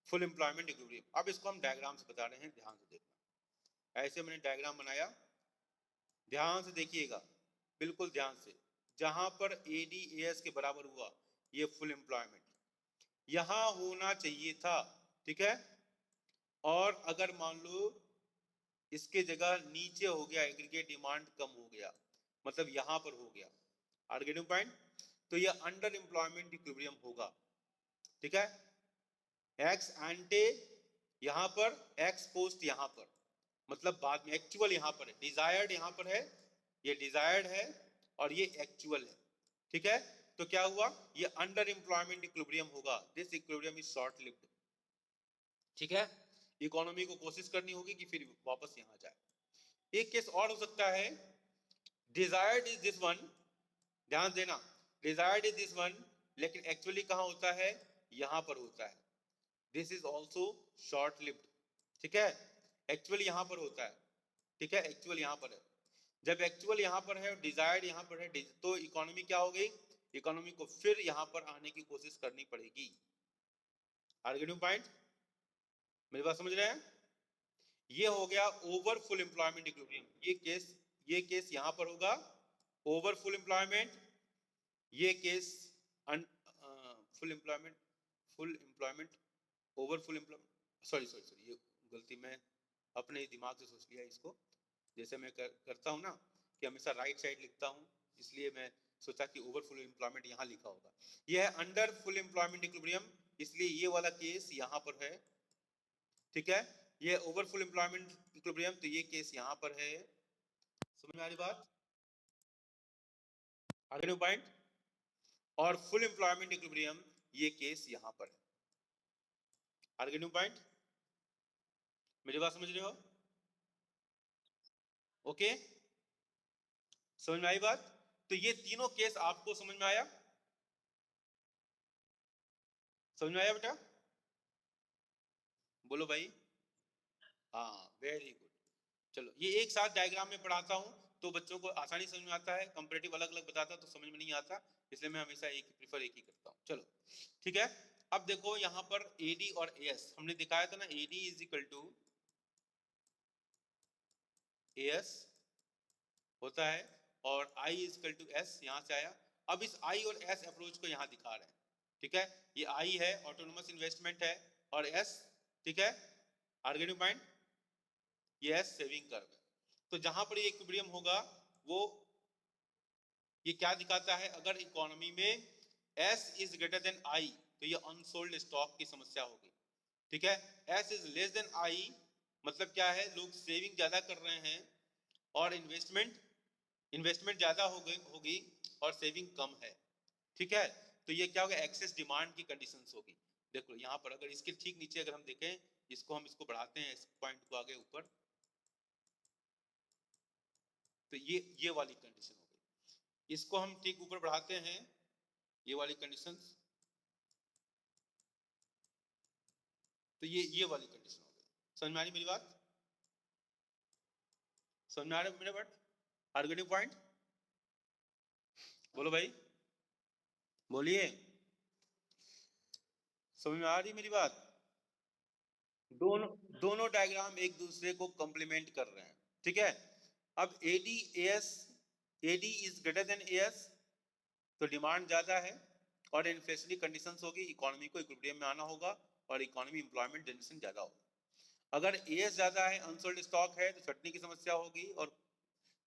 full employment equilibrium. अब इसको हम डायग्राम से बता रहे हैं, ध्यान से देखना, ऐसे मैंने डायग्राम बनाया, ध्यान से देखिएगा, बिल्कुल ध्यान से, जहां पर AD AS के बराबर हुआ, ये फुल एम्प्लॉयमेंट यहां होना चाहिए था। ठीक है, और अगर मान लो इसके जगह नीचे हो गया, एग्रीगेट डिमांड कम हो गया, मतलब यहां पर हो गया आर्गेटिव पॉइंट, तो यह अंडर एम्प्लॉयमेंट इक्विलिब्रियम होगा। ठीक है, एक्स एंटे यहां पर, एक्स पोस्ट यहां पर, मतलब बाद में एक्चुअल यहां पर है, डिजायर्ड यहां पर है, ये डिजायर्ड है और ये एक्चुअल है, ठीक है। तो क्या हुआ, ये अंडर एम्प्लॉयमेंट इक्विलिब्रियम होगा, this equilibrium is short lived, ठीक है। इकोनॉमी को कोशिश करनी होगी कि फिर वापस यहां जाए। एक केस और हो सकता है, डिजायर्ड इज दिस वन, ध्यान देना, डिजायर्ड इज दिस वन, लेकिन एक्चुअली कहां होता है, यहां पर होता है, this is also short lived, ठीक है। एक्चुअल यहां पर होता है, ठीक है, एक्चुअल यहां पर है। जब एक्चुअल यहां पर है और डिजायर्ड यहां पर है, तो इकोनॉमी क्या हो गई, इकोनॉमी को फिर यहां पर आने की कोशिश करनी पड़ेगी। आर्गेटिंग पॉइंट, मेरी बात समझ रहे हैं। ये हो गया ओवर फुल एम्प्लॉयमेंट इक्विलिब्रियम, ये केस यहां पर होगा ओवर फुल एम्प्लॉयमेंट, ये case full employment, full employment, over full employment, sorry sorry sorry, ये गलती मैं अपने ही दिमाग से सोच लिया इसको, जैसे मैं करता हूं ना कि हमेशा राइट साइड लिखता हूं, इसलिए मैं सोचा कि ओवर फुल एम्प्लॉयमेंट यहां लिखा होगा, यह है अंडर फुल एम्प्लॉयमेंट इक्विलिब्रियम, इसलिए ये वाला केस यहां पर है, ठीक है। ये ओवर फुल एम्प्लॉयमेंट इक्विलिब्रियम, तो ये केस यहां पर है, समझ में आ रही बात, आगे पॉइंट। और फुल एम्प्लॉयमेंट इक्विलिब्रियम, ये केस यहां पर है, आगे पॉइंट, मेरी बात समझ रहे हो, ओके, समझ में आई बात। तो ये तीनों केस आपको समझ में आया, समझ में आया बेटा, बोलो भाई, हाँ वेरी गुड। चलो ये एक साथ डायग्राम में पढ़ाता हूं तो बच्चों को आसानी समझ में आता है, कंपैरेटिव अलग अलग बताता तो समझ में नहीं आता, इसलिए मैं हमेशा एक ही प्रीफर, एक ही करता हूं। चलो ठीक है, अब देखो यहां पर AD और AS हमने दिखाया था ना, AD is equal to AS होता है और I is equal to S, यहां से आया। अब इस I और S अप्रोच को यहां दिखा रहे हैं, ठीक है। ये I है ऑटोनोमस इन्वेस्टमेंट है, और S, ठीक है, आर्गेटिव पॉइंट, ये S सेविंग कर्व है। तो जहां पर ये इक्विलिब्रियम होगा वो ये क्या दिखाता है, अगर इकोनॉमी में S is greater then I तो ये अनसोल्ड स्टॉक की समस्या होगी, ठीक है। S is less then I मतलब क्या है, लोग सेविंग ज्यादा कर रहे हैं और इन्वेस्टमेंट ज्यादा होगी और सेविंग कम है, ठीक है। तो ये क्या होगा, एक्सेस डिमांड की कंडीशंस होगी। देखो यहाँ पर अगर इसके ठीक नीचे अगर हम देखें, इसको हम इसको बढ़ाते हैं, इस पॉइंट को आगे ऊपर, तो ये वाली कंडीशन हो गई। इसको हम ठीक ऊपर बढ़ाते हैं, ये वाली कंडीशंस, तो ये वाली कंडीशन हो गई। समझ में आ रही मेरी बात, समझ में आ रहा है मेरा बात, आर्गेटिव पॉइंट, बोलो भाई, बोलिए, समझ में आ रही मेरी बात। दोनों दोनों डायग्राम एक दूसरे को कंप्लीमेंट कर रहे हैं, ठीक है। अब AD is greater than AS तो डिमांड ज्यादा है और इन्फ्लेशनरी कंडीशंस होगी, इकोनॉमी को इक्विलिब्रियम में आना होगा और इकोनॉमी एम्प्लॉयमेंट जनरेशन ज्यादा होगा। अगर AS ज्यादा है, अनसोल्ड स्टॉक है, तो छटनी की समस्या होगी और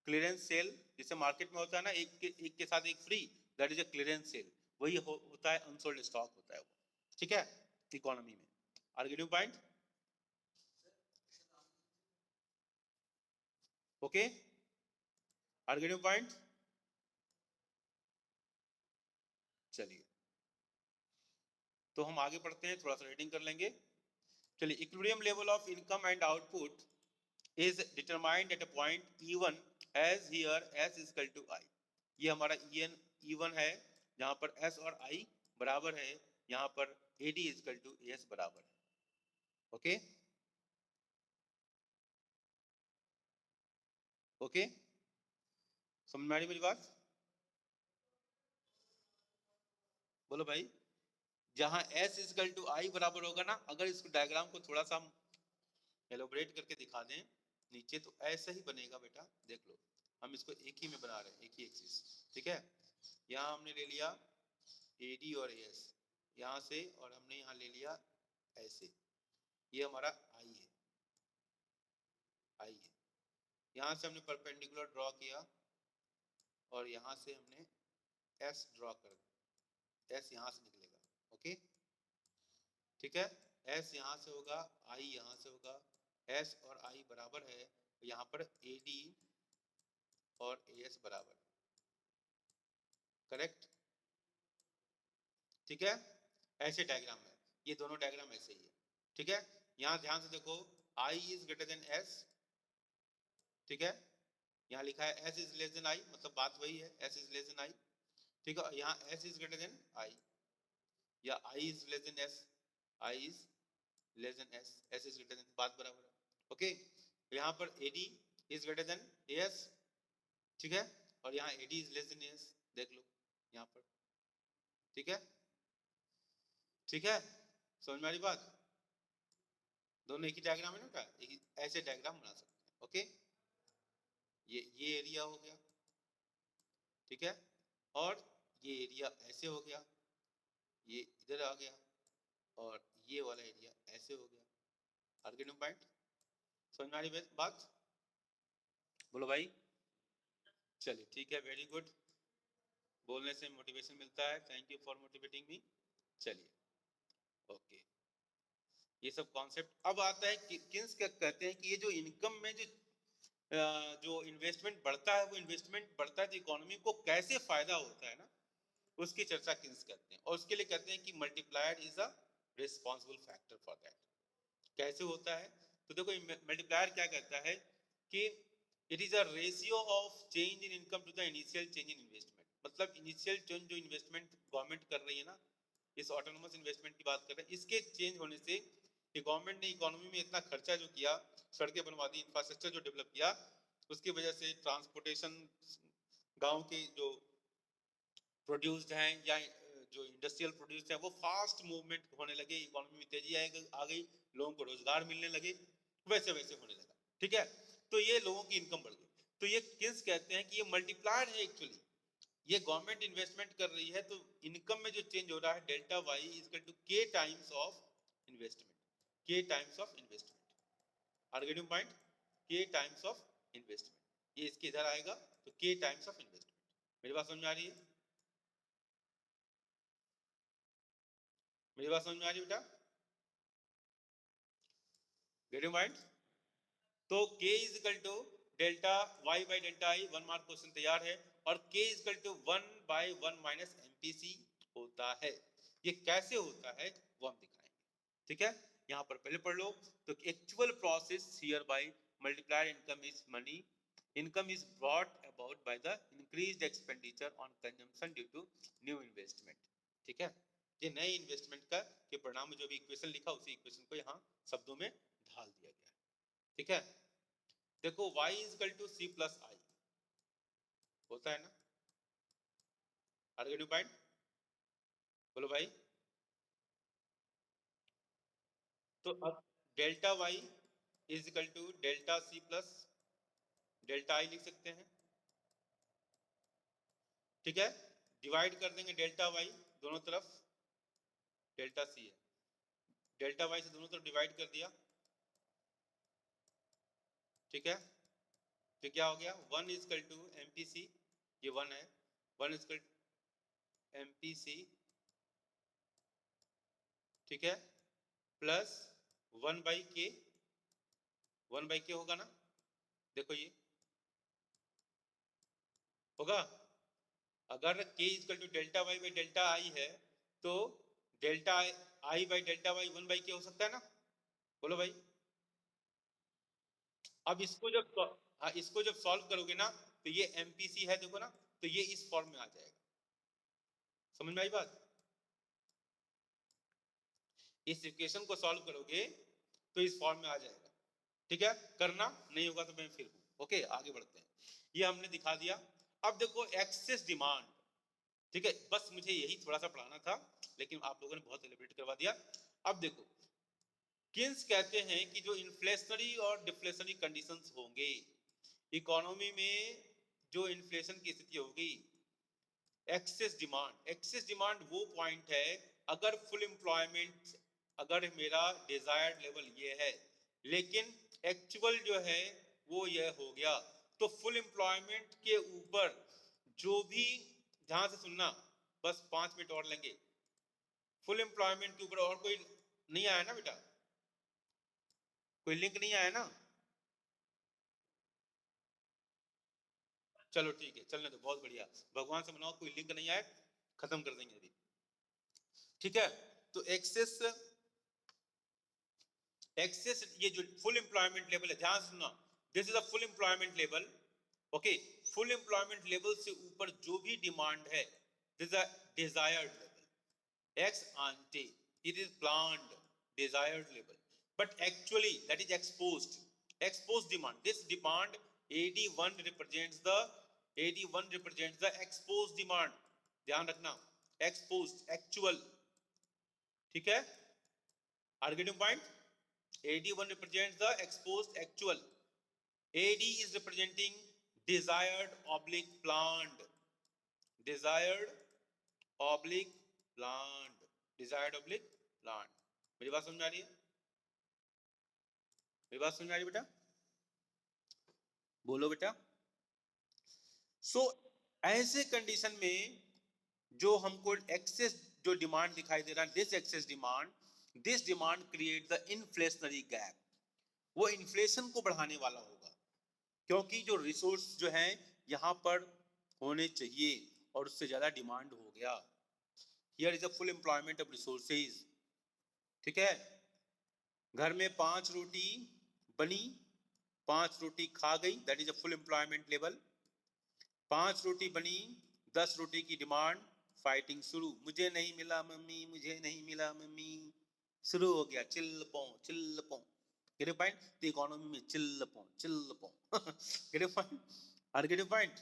क्लियरेंस सेल, जिसे मार्केट में होता है ना, एक के साथ एक free, that is a clearance sale, वही होता है, अनसोल्ड स्टॉक होता है वो, ठीक है, इकोनॉमी में। आर्गेटिव पॉइंट, ओके, आर्गेटिव पॉइंट, चलिए तो हम आगे पढ़ते हैं, थोड़ा सा रीडिंग कर लेंगे। चलिए, equilibrium level of income and output is determined at a point E1 as here S is equal to I। ये हमारा E1 है, जहां पर S और I बराबर है, यहां पर AD is equal to AS बराबर है, ओके ओके, समझ में आ रही मेरी बात, बोलो भाई। जहां S is equal to I बराबर होगा ना, अगर इस डायग्राम को थोड़ा सा हम एलोबरेट करके दिखा दें नीचे, तो ऐसा ही बनेगा बेटा, देख लो, हम इसको एक ही में बना रहे हैं, एक ही एक्सिस, ठीक है। यहाँ हमने ले लिया AD और AS यहाँ से, और हमने यहाँ ले लिया ऐसे, ये हमारा I है, यहाँ से हमने परपेंडिकुलर ड्रॉ किया और यहाँ से हमने S ड्रॉ कर दिया, S यहाँ से निकलेगा, ओके, ठीक है, एस यहाँ से होगा, आई यहाँ से होगा, एस और आई बराबर है, यहाँ पर ए डी और ए एस बराबर, करेक्ट, ठीक है। ऐसे डायग्राम है, ये दोनों डायग्राम ऐसे ही है, ठीक है। यहाँ ध्यान से देखो, I is greater than S, ठीक है, यहाँ लिखा है S is less than I, मतलब बात वही है, S is less than I, ठीक है। यहाँ S is greater than I, या I is less than S, I is less than S, S is greater than, बात बराबर है, ओके। यहाँ पर AD is greater than S, ठीक है, और यहाँ AD is less than S, देख लो यहाँ पर, ठीक है, ठीक है, समझ में आ रही बात। दोनों एक ही डायग्राम है ना का, ऐसे डायग्राम बना सकते हैं, ओके। ये एरिया हो गया, ठीक है, और ये एरिया ऐसे हो गया, ये इधर आ गया, और ये वाला एरिया ऐसे हो गया। आर्गेनिक पॉइंट समझ में आ रही बात, बोलो भाई। चलिए ठीक है, वेरी गुड, बोलने से मोटिवेशन मिलता है, thank you for motivating me. चलिए ओके, ये सब कॉन्सेप्ट। अब आता है कि किन्स क्या कहते हैं कि ये जो इनकम में जो इन्वेस्टमेंट बढ़ता है, वो इन्वेस्टमेंट बढ़ता है तो इकोनॉमी को कैसे फायदा होता है ना, उसकी चर्चा किन्स करते हैं, और उसके लिए कहते हैं कि multiplier is a responsible factor for that. कैसे होता है, तो देखो मल्टीप्लायर क्या कहता है कि it is a ratio of change in income to the initial change in investment. मतलब इनिशियल चेंज जो इन्वेस्टमेंट गवर्नमेंट कर रही है ना, इस ऑटोनोमस इन्वेस्टमेंट की बात कर रहे हैं, इसके चेंज होने से कि गवर्नमेंट ने इकोनॉमी में इतना खर्चा जो किया, सड़कें बनवा दी, इंफ्रास्ट्रक्चर जो डेवलप किया, उसकी वजह से ट्रांसपोर्टेशन, गांव के जो प्रोड्यूस्ड हैं या जो इंडस्ट्रियल प्रोड्यूस्ड हैं वो फास्ट मूवमेंट होने लगे, इकोनॉमी में तेजी आ गई, लोगों को रोजगार मिलने लगे, वैसे वैसे होने लगा, ठीक है। तो ये लोगों की इनकम बढ़ गई। तो ये किस कहते हैं कि ये मल्टीप्लायर है एक्चुअली, ये गवर्नमेंट इन्वेस्टमेंट कर रही है, तो इनकम में जो चेंज हो रहा है, delta Y equal to K times of investment, K times of investment, are getting point, K times of investment, ये इसके इधर आएगा, तो के टाइम्स ऑफ इन्वेस्टमेंट। मेरी बात समझ में आ रही है, मेरी बात समझ में आ रही है बेटा, गेटिंग पॉइंट। तो k is equal to delta y by delta I, 1 mark question तैयार है, और k is equal to 1 by 1 minus MPC होता है। ये कैसे होता है वो हम दिखाएंगे, ठीक है। यहाँ पर पहले पढ़ लो, तो actual process here by multiplier income is money, income is brought about by the increased expenditure on consumption due to new investment, ठीक है। ये नए इन्वेस्टमेंट का के परिणाम में जो भी इक्वेशन लिखा, उसी इक्वेशन को यहाँ शब्दों में ढाल दिया गया है, ठीक है। देखो y is equal to C plus I होता है ना, आर्गेनिक पॉइंट, बोलो भाई। तो अब delta y is equal to delta C plus delta I लिख सकते हैं, ठीक है। डिवाइड कर देंगे डेल्टा y दोनों तरफ, डेल्टा सी है, डेल्टा y से दोनों तरफ डिवाइड कर दिया, ठीक है। तो क्या हो गया, 1 is equal to M P C, ये 1 है, 1 is equal M P C, ठीक है, प्लस 1 बाई के, 1 बाई के होगा ना, देखो ये होगा। अगर k equal to delta Y by delta I है, तो delta I by delta Y 1 by K हो सकता है ना, बोलो भाई। अब इसको जब हाँ, इसको जब सॉल्व करोगे ना, तो ये एमपीसी है, देखो ना, तो ये इस फॉर्म में आ जाएगा, समझ में आई बात। इस इक्वेशन को सॉल्व करोगे तो इस फॉर्म में आ जाएगा, ठीक है। करना नहीं होगा तो मैं फिर हूं, ओके। आगे बढ़ते हैं, ये हमने दिखा दिया। अब देखो एक्सेस डिमांड, ठीक है, बस मुझे यही थोड़ा सा पढ़ाना था, लेकिन आप लोगों ने बहुत एलिब्रेट करवा दिया। अब देखो किन्स कहते हैं कि जो इन्फ्लेशनरी और डिफ्लेशनरी कंडीशंस होंगे इकोनॉमी में, जो इन्फ्लेशन की स्थिति होगी, एक्सेस डिमांड, एक्सेस डिमांड वो पॉइंट है, अगर फुल एम्प्लॉयमेंट, अगर मेरा डिजायर्ड लेवल ये है, लेकिन एक्चुअल जो है वो ये हो गया, तो फुल एम्प्लॉयमेंट के ऊपर जो भी, ध्यान से सुनना, बस 5 मिनट और लेंगे, फुल एम्प्लॉयमेंट के ऊपर और कोई नहीं आया ना बेटा, कोई लिंक नहीं आया ना? चलो ठीक है, चलने दो, बहुत बढ़िया, भगवान से मनाओ कोई लिंक नहीं आए, खत्म कर देंगे अभी। ठीक है, तो एक्सेस ये जो फुल एम्प्लॉयमेंट लेवल है, ध्यान से सुनना, this is a full employment level. Okay, full employment level से ऊपर जो भी डिमांड है, this is a desired level, ex ante, it is planned desired level, but actually that is exposed demand. This demand AD1 represents the exposed demand, ध्यान रखना, exposed actual, ठीक है, are you getting point? AD1 represents the exposed actual, AD is representing desired oblique planned, desired oblique planned, desired oblique planned। मेरी बात समझ में आ रही है? मेरी बात समझ में आ रही है बेटा? बोलो बेटा। सो ऐसे कंडीशन में जो हमको एक्सेस जो डिमांड दिखाई दे रहा है, this demand create the inflationary gap, वो इन्फ्लेशन को बढ़ाने वाला होगा, क्योंकि जो रिसोर्स जो है यहां पर होने चाहिए और उससे ज्यादा डिमांड हो गया। Here is a full employment of resources, ठीक है, घर में 5 रोटी बनी, 5 रोटी खा गई, that is a full employment level. 5 रोटी बनी, 10 रोटी की डिमांड, फाइटिंग शुरू, मुझे नहीं मिला मम्मी, मुझे नहीं मिला मम्मी, शुरू हो गया चिल्लपों। Get point? द इकोनॉमी में चिल्लपों get point? Are get point?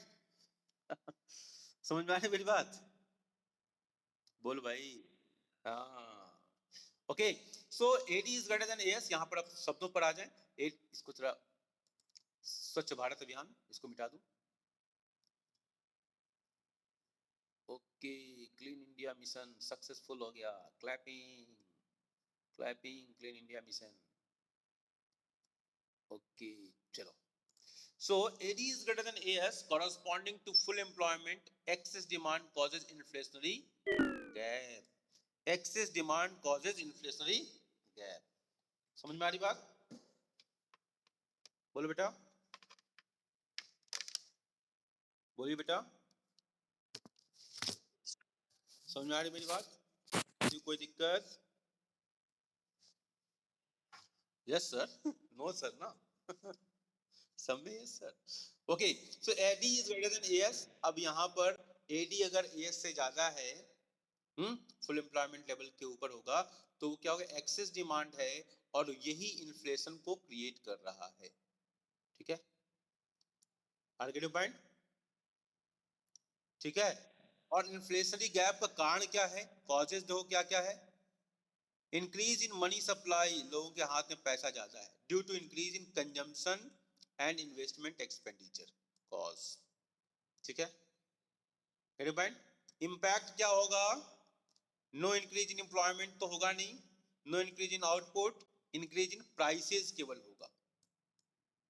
समझ में आ रही मेरी बात? बोल भाई। हाँ, okay, so AD is greater than AS। यहां पर अब शब्दों पर आ जाए, इसको थोड़ा स्वच्छ भारत अभियान, इसको मिटा दूं। Okay, clean India mission successful हो गया, clapping clean India mission. Okay, चलो, so AD is greater than AS corresponding to full employment, excess demand causes inflationary gap, excess demand causes inflationary gap। समझ में आ रही बात? बोलो बेटा, बोलिए बेटा, समझ में आ रही मेरी बात? कोई दिक्कत? यस सर, नो सर ना, सब में yes sir. Okay, so AD is greater than AS। अब यहां पर AD अगर AS से ज्यादा है, फुल एम्प्लॉयमेंट लेवल के ऊपर होगा, तो क्या होगा, एक्सेस डिमांड है और यही इन्फ्लेशन को क्रिएट कर रहा है, ठीक है, आर गेटिंग पॉइंट? ठीक है, और इन्फ्लेशनरी गैप का कारण क्या है, कॉजेज देखो क्या क्या है, इंक्रीज इन मनी सप्लाई, लोगों के हाथ में पैसा ज्यादा है, due to increase in consumption and investment expenditure cause, ठीक है, गेटिंग पॉइंट? इंपैक्ट क्या होगा, नो इंक्रीज इन एम्प्लॉयमेंट तो होगा नहीं, no increase in output, increase in prices केवल होगा,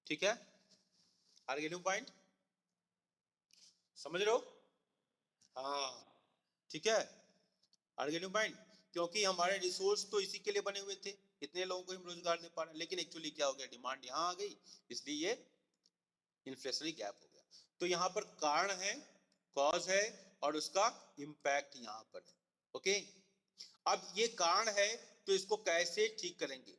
ठीक है, आर गेटिंग पॉइंट? समझ रहे हो? हाँ, ठीक है, आर गेटिंग पॉइंट? क्योंकि हमारे रिसोर्स तो इसी के लिए बने हुए थे, इतने लोगों को हम रोजगार दे पा रहे हैं, लेकिन एक्चुअली क्या हो गया, डिमांड यहाँ आ गई, इसलिए ये इन्फ्लेशनरी गैप हो गया। तो यहाँ पर कारण है, कॉज है, और उसका इम्पैक्ट यहाँ पर है। ओके, अब ये कारण है, तो इसको कैसे ठीक करेंगे,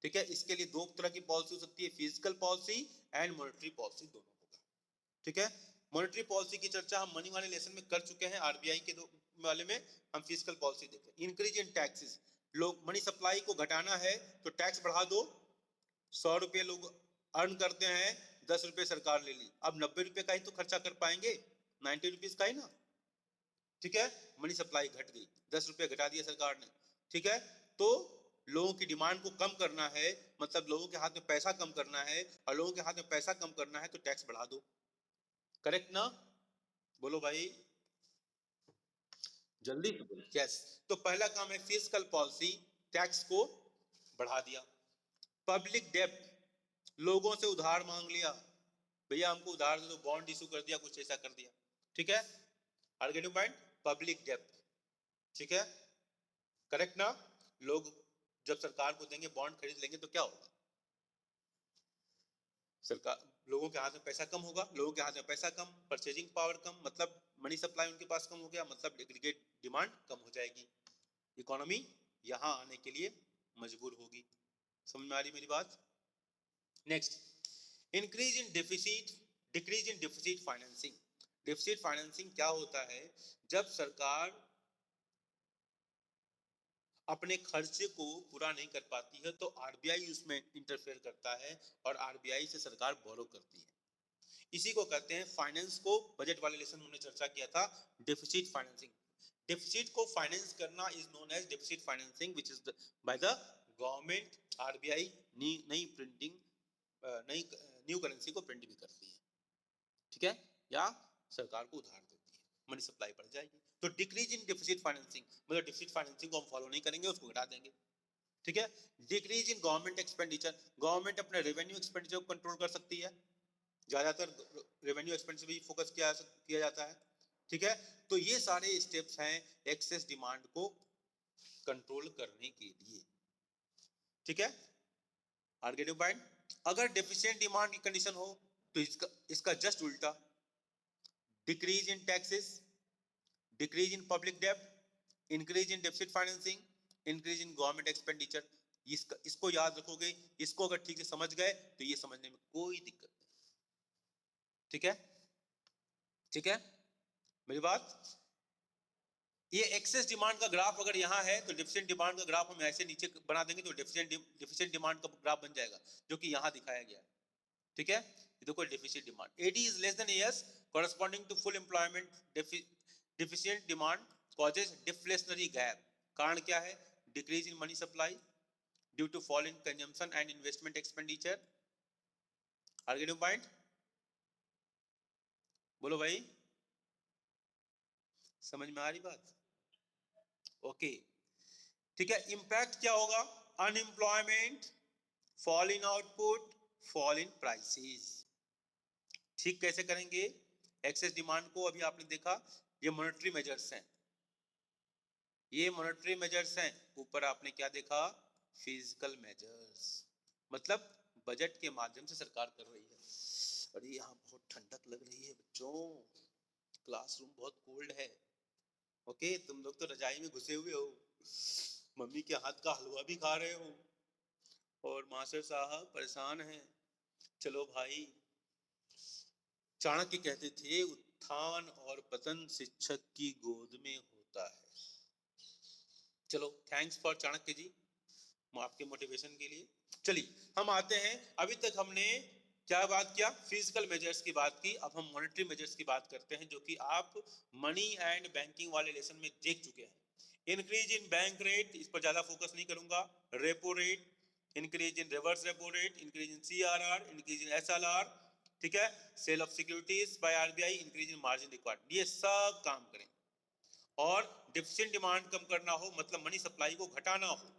ठीक है, इसके लिए दो तरह की पॉलिसी हो सकती है, physical policy and monetary policy, दोनों होगा, ठीक है। मॉनेटरी पॉलिसी की चर्चा हम मनी वाले लेसन में कर चुके हैं, आरबीआई के वाले में हम फिजिकल पॉलिसी देखें। इंक्रीज इन टैक्सेस, लोग मनी सप्लाई को घटाना है तो टैक्स बढ़ा दो, 100 रुपये लोग अर्न करते हैं, 10 रुपये सरकार ले ली, अब 90 रुपये का ही तो खर्चा कर पाएंगे, 90 रुपीज का ही ना, ठीक है, मनी सप्लाई घट गई, 10 रुपये घटा दिया सरकार ने, ठीक है, तो लोगों की डिमांड को कम करना है, मतलब लोगों के हाथ में पैसा कम करना है, और लोगों के हाथ में पैसा कम करना है तो टैक्स बढ़ा दो, करेक्ट ना? बोलो भाई, जल्दी से बोलो। यस, तो पहला काम है फिस्कल पॉलिसी, टैक्स को बढ़ा दिया। पब्लिक डेब्ट, लोगों से उधार मांग लिया, भैया हमको उधार दे दो, बॉन्ड इशू कर दिया, कुछ ऐसा कर दिया, ठीक है, आर गेटिंग पॉइंट? पब्लिक डेब्ट, ठीक है, करेक्ट ना? लोग जब सरकार को देंगे, बॉन्ड खरीद लेंगे तो क्या होगा? सरकार, लोगों के हाथ में पैसा कम होगा, लोगों के हाथ में पैसा कम, परचेजिंग पावर कम, मतलब मनी सप्लाई उनके पास कम हो गया, मतलब एग्रीगेट डिमांड कम हो जाएगी, इकोनॉमी यहां आने के लिए मजबूर होगी। समझ में आ रही मेरी बात? Next, increase in deficit, decrease in deficit financing. Deficit financing क्या होता है? जब सरकार अपने खर्चे को पूरा नहीं कर पाती है तो आरबीआई उसमें इंटरफेयर करता है और आरबीआई से सरकार बोरो करती है। इसी को कहते हैं फाइनेंस को, बजट वाले लेसन में हमने चर्चा किया था, डेफिसिट फाइनेंसिंग। डेफिसिट को फाइनेंस करना is known as deficit financing, which is by the government. RBI नई प्रिंटिंग, नई न्यू करेंसी को प्रिंट भी करती है, ठीक है, या सरकार को उधार देती है, मनी सप्लाई बढ़ जाएगी। तो डिक्रीज इन डेफिसिट फाइनेंसिंग मतलब डेफिसिट फाइनेंसिंग को हम फॉलो नहीं करेंगे, उसको घटा देंगे, ठीक है। डिक्रीज इन गवर्नमेंट एक्सपेंडिचर, गवर्नमेंट अपने रेवेन्यू एक्सपेंडिचर को कंट्रोल कर सकती है, ज्यादातर रेवेन्यू एक्सपेंडिचर भी फोकस किया जाता है, ठीक है। तो ये सारे स्टेप्स हैं एक्सेस डिमांड को कंट्रोल करने के लिए, ठीक है। आर्गेटिव पॉइंट, अगर डेफिशिएंट डिमांड की कंडीशन हो तो इसका जस्ट उल्टा, decrease in taxes, decrease in public डेब्ट, increase in deficit financing, increase in government expenditure. इसको याद रखोगे, इसको अगर ठीक से समझ गए तो ये समझने में कोई दिक्कत नहीं, ठीक है, ठीक है मेरी बात। ये एक्सेस डिमांड का ग्राफ अगर यहाँ है तो डेफिशिएंट डिमांड का ग्राफ हम ऐसे नीचे बना देंगे तो डेफिशिएंट डिमांड का ग्राफ बन जाएगा, जो कि यहाँ दिखाया गया है, ठीक है। ये देखो deficit demand, AD is less than AS corresponding to full employment. Deficient demand causes deflationary gap. कारण क्या है? Decrease in money supply due to fall in consumption and investment expenditure. आर्गेटिव पॉइंट बोलो भाई, समझ में आ रही बात? ओके, ठीक है। इंपैक्ट क्या होगा? Unemployment, fall in output, fall in prices. ठीक कैसे करेंगे एक्सेस डिमांड को? अभी आपने देखा ये मॉनेटरी मेजर्स हैं, ये मॉनेटरी मेजर्स हैं। ऊपर आपने क्या देखा? फिजिकल मेजर्स, मतलब बजट के माध्यम से सरकार कर रही है। अरे यहाँ बहुत ठंडक लग रही है बच्चों, क्लासरूम बहुत कोल्ड है। ओके, तुम लोग तो रजाई में घुसे हुए हो, मम्मी के हाथ का हलवा भी खा रहे हो और मास्टर साहब परेशान हैं। चलो भाई, चाणक्य कहते थे उत्थान और पतन शिक्षक की गोद में होता है। चलो, थैंक्स फॉर चाणक्य जी आपके मोटिवेशन के लिए। चलिए हम आते हैं, अभी तक हमने क्या बात किया? फिजिकल मेजर्स की बात की। अब हम मॉनेटरी मेजर्स की बात करते हैं, जो कि आप मनी एंड बैंकिंग वाले लेसन में देख चुके हैं। इंक्रीज इन बैंक रेट, इस पर ज्यादा फोकस नहीं करूंगा। Repo rate, increase in reverse repo rate, increase in CRR, increase in SLR, ठीक है। Sale of securities by RBI, increase in margin required, ये सब काम करें। और डिफिशिएंट डिमांड कम करना हो, मतलब मनी सप्लाई को घटाना हो,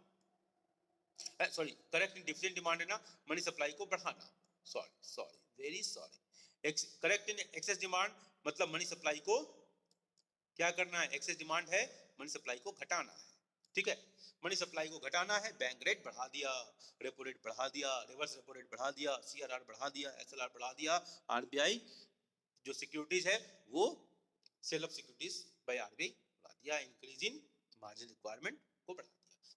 सॉरी करेक्ट, डिफिशिएंट डिमांड है ना, मनी सप्लाई को बढ़ाना, sorry very sorry. Correct in excess demand मतलब मनी सप्लाई को क्या करना है? एक्सेस डिमांड है, मनी सप्लाई को घटाना है, ठीक है। मनी सप्लाई को घटाना है, बैंक रेट बढ़ा दिया, रेपो रेट बढ़ा दिया, रिवर्स रेपो रेट बढ़ा दिया, सीआरआर बढ़ा दिया, एसएलआर बढ़ा दिया। आरबीआई जो सिक्योरिटीज है वो sale of securities by RBI बढ़ा दिया, इंक्रीज इन मार्जिन रिक्वायरमेंट को बढ़ा दिया।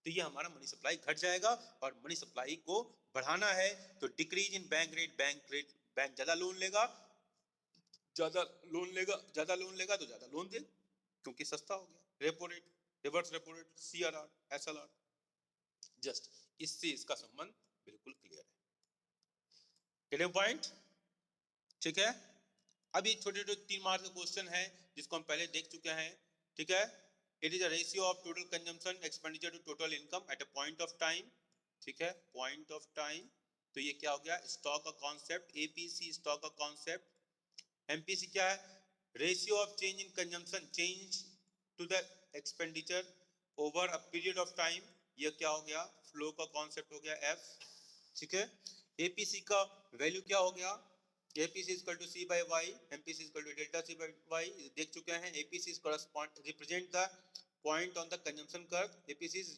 तो ये हमारा मनी सप्लाई घट जाएगा, और मनी सप्लाई को बढ़ाना है तो decrease in bank rate, bank ज्यादा लोन लेगा, ज्यादा लोन लेगा तो ज्यादा लोन देगा, क्योंकि सस्ता हो गया। Repo rate, reverse repo rate, CRR, SLR, just इससे इसका संबंध बिल्कुल क्लियर है। क्लियर पॉइंट, ठीक है। अभी छोटे छोटे 3 मार्क के क्वेश्चन है जिसको हम पहले देख चुके हैं, ठीक है। It is a ratio of total consumption expenditure to total income at a point of time, ठीक है, पॉइंट ऑफ टाइम। तो ये क्या हो गया? स्टॉक का कॉन्सेप्ट, एपीसी स्टॉक का कॉन्सेप्ट। एमपीसी क्या है? Ratio of change in consumption, change to the expenditure over a period of time, ये क्या हो गया? फ्लो का कॉन्सेप्ट हो गया एफ, ठीक है। एपीसी का वैल्यू क्या हो गया? APC is equal to C by Y, MPC is equal to delta C by Y, देख चुके हैं। APC is correspond represent the point on the consumption curve. APC is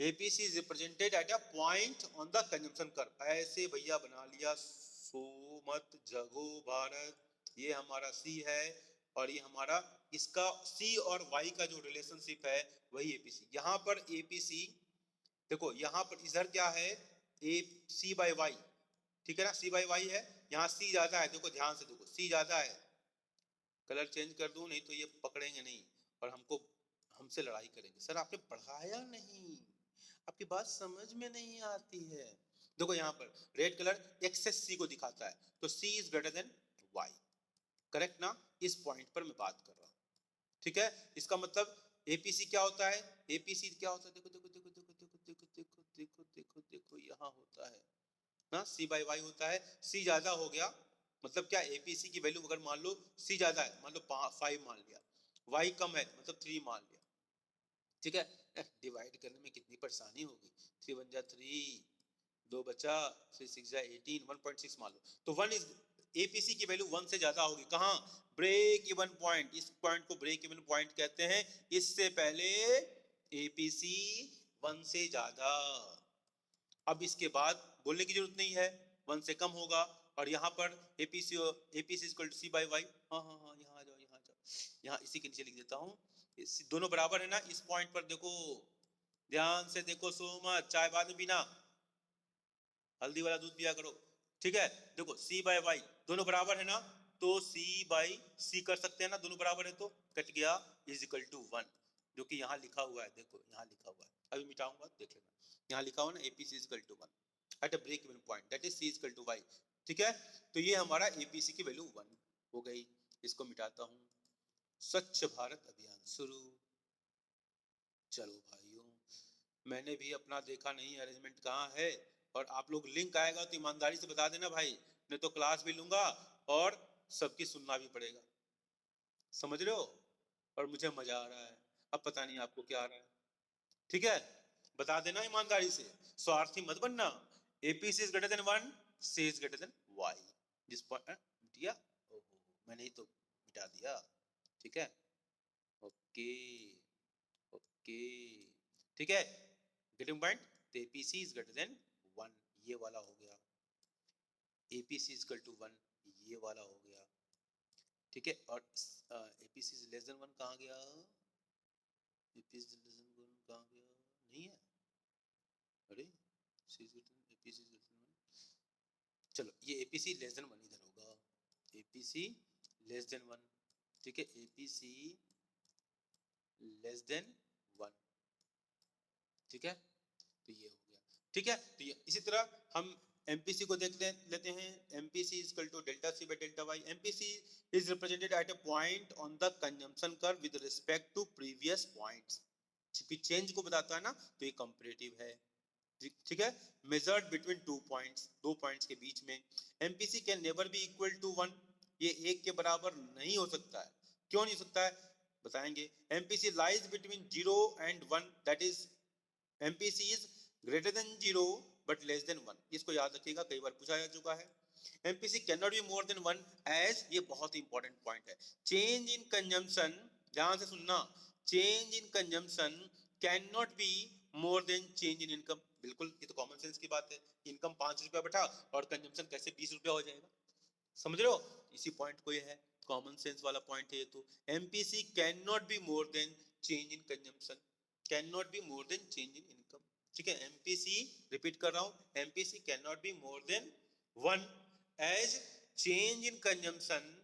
APC is represented at a point on the consumption curve. ऐसे भैया बना लिया, सो मत जगो भारत, ये हमारा सी है और ये हमारा, इसका सी और वाई का जो रिलेशनशिप है वही एपीसी। यहाँ पर एपीसी देखो, यहाँ पर इधर क्या है, ए सी बाई वाई, ठीक है ना, सी बाई वाई है, यहाँ सी ज्यादा है, देखो ध्यान से देखो, सी ज्यादा है। कलर चेंज कर दूं, नहीं तो ये पकड़ेंगे नहीं और हमसे लड़ाई करेंगे, सर आपने पढ़ाया नहीं, आपकी बात समझ में नहीं आती है। देखो यहाँ पर रेड कलर एक्सेस सी को दिखाता है, तो C is greater than Y, correct ना, इस पॉइंट पर मैं बात कर रहा हूँ, ठीक है। इसका मतलब एपीसी क्या होता है, एपीसी क्या होता है, देखो देखो देखो देखो देखो देखो देखो देखो देखो देखो, यहाँ होता है ना, सी बाई वाई होता है, सी ज्यादा हो गया मतलब क्या, एपीसी की वैल्यू अगर मान लो सी ज्यादा है, मान लो 5 मान लिया, वाई कम है मतलब 3 मान लिया, ठीक है। डिवाइड करने में कितनी परेशानी होगी, 3 वन जा 3, 2 बचा, 3 6 जा 18, 1.6 मान लो, तो 1 इज एपीसी की वैल्यू 1 से ज्यादा होगी, कहाँ, ब्रेक इवन पॉइंट, इस पॉइंट को ब्रेक इवन पॉइंट कहते हैं, इससे पहले एपीसी 1 से ज्यादा। अब इसके बाद बोलने की जरूरत नहीं है, 1 से कम होगा, और यहाँ पर APC APC equal to C by Y, हाँ हाँ हाँ, यहाँ आ जाओ, यहाँ आ जाओ, यहाँ इसी के नीचे लिख देता हूँ, दोनों बराबर है ना, इस पॉइंट पर देखो, ध्यान से देखो, सो मत, चाय बाद में पीना, हल्दी वाला दूध पिया करो, ठीक है। देखो सी बाई वाई दोनों बराबर है ना, तो सी बाई सी कर सकते हैं ना, दोनों बराबर है तो कट गया, इज इक्वल टू 1, जो कि यहाँ लिखा हुआ है, देखो यहाँ लिखा हुआ है, अभी मिटाऊंगा देख लेना, यहाँ लिखा हुआ ना, APC is equal to 1 at a break even point that is C is equal to Y, ठीक है। तो ये हमारा एपीसी की वैल्यू 1 हो गई, इसको मिटाता हूँ। स्वच्छ भारत अभियान शुरू, चलो भाइयों, मैंने भी अपना देखा नहीं अरेंजमेंट कहाँ है, और आप लोग लिंक आएगा तो ईमानदारी से बता देना भाई, नहीं तो क्लास भी लूंगा और सबकी सुनना भी पड़ेगा, समझ रहे हो, और मुझे मजा आ रहा है, अब पता नहीं आपको क्या आ रहा है, ठीक है। बता देना ईमानदारी से, स्वार्थी मत बनना, APC is greater than 1, C is greater than Y, जिस पर दिया, ओहो मैंने ही तो मिटा दिया, ठीक है, ओके ओके, ठीक है, गेटिंग पॉइंट, तो एपीसी इज ग्रेटर देन 1, ये वाला हो गया, एपीसी इज इक्वल टू 1, ये वाला हो गया, ठीक है। और एपीसी इज लेस देन 1 कहाँ गया, एपीसी इज लेस देन 1 कहाँ गया, नहीं है, अरे C is greater than, APC is less than 1, चलो ये एपीसी लेस देन 1 इधर होगा, एपीसी लेस देन 1, ठीक है, एपीसी लेस देन 1, ठीक है, तो ये हो गया, ठीक है। तो ये इसी तरह हम एमपीसी को देख लेते हैं, MPC is equal to delta C by delta Y, MPC is represented at a point on the consumption curve with respect to previous points, change को बताता है ना, तो ये कंपैरेटिव है, ठीक है, मेजर्ड बिटवीन 2 पॉइंट्स, 2 पॉइंट्स के बीच में, MPC can never be equal to 1, ये एक के बराबर नहीं हो सकता है, क्यों नहीं हो सकता है बताएंगे, MPC lies between 0 and 1, that is MPC is greater then 0 but less than 1, इसको याद रखिएगा, कई बार पूछा जा चुका है। MPC can not be more than 1 as, ये बहुत इंपॉर्टेंट पॉइंट है, चेंज इन कंजम्पशन, ध्यान से सुनना, change in consumption can not be more than change in income, बिल्कुल ये तो कॉमन सेंस की बात है, इनकम 5 रुपया बैठा और कंजम्पशन कैसे 20 रुपया हो जाएगा, समझ रहे हो, इसी पॉइंट को ये है, कॉमन सेंस वाला पॉइंट है ये, तो MPC can not be more than change in consumption, can not be more than change in income, ठीक है, एमपीसी रिपीट कर रहा हूं, MPC can not be more than 1 as change in consumption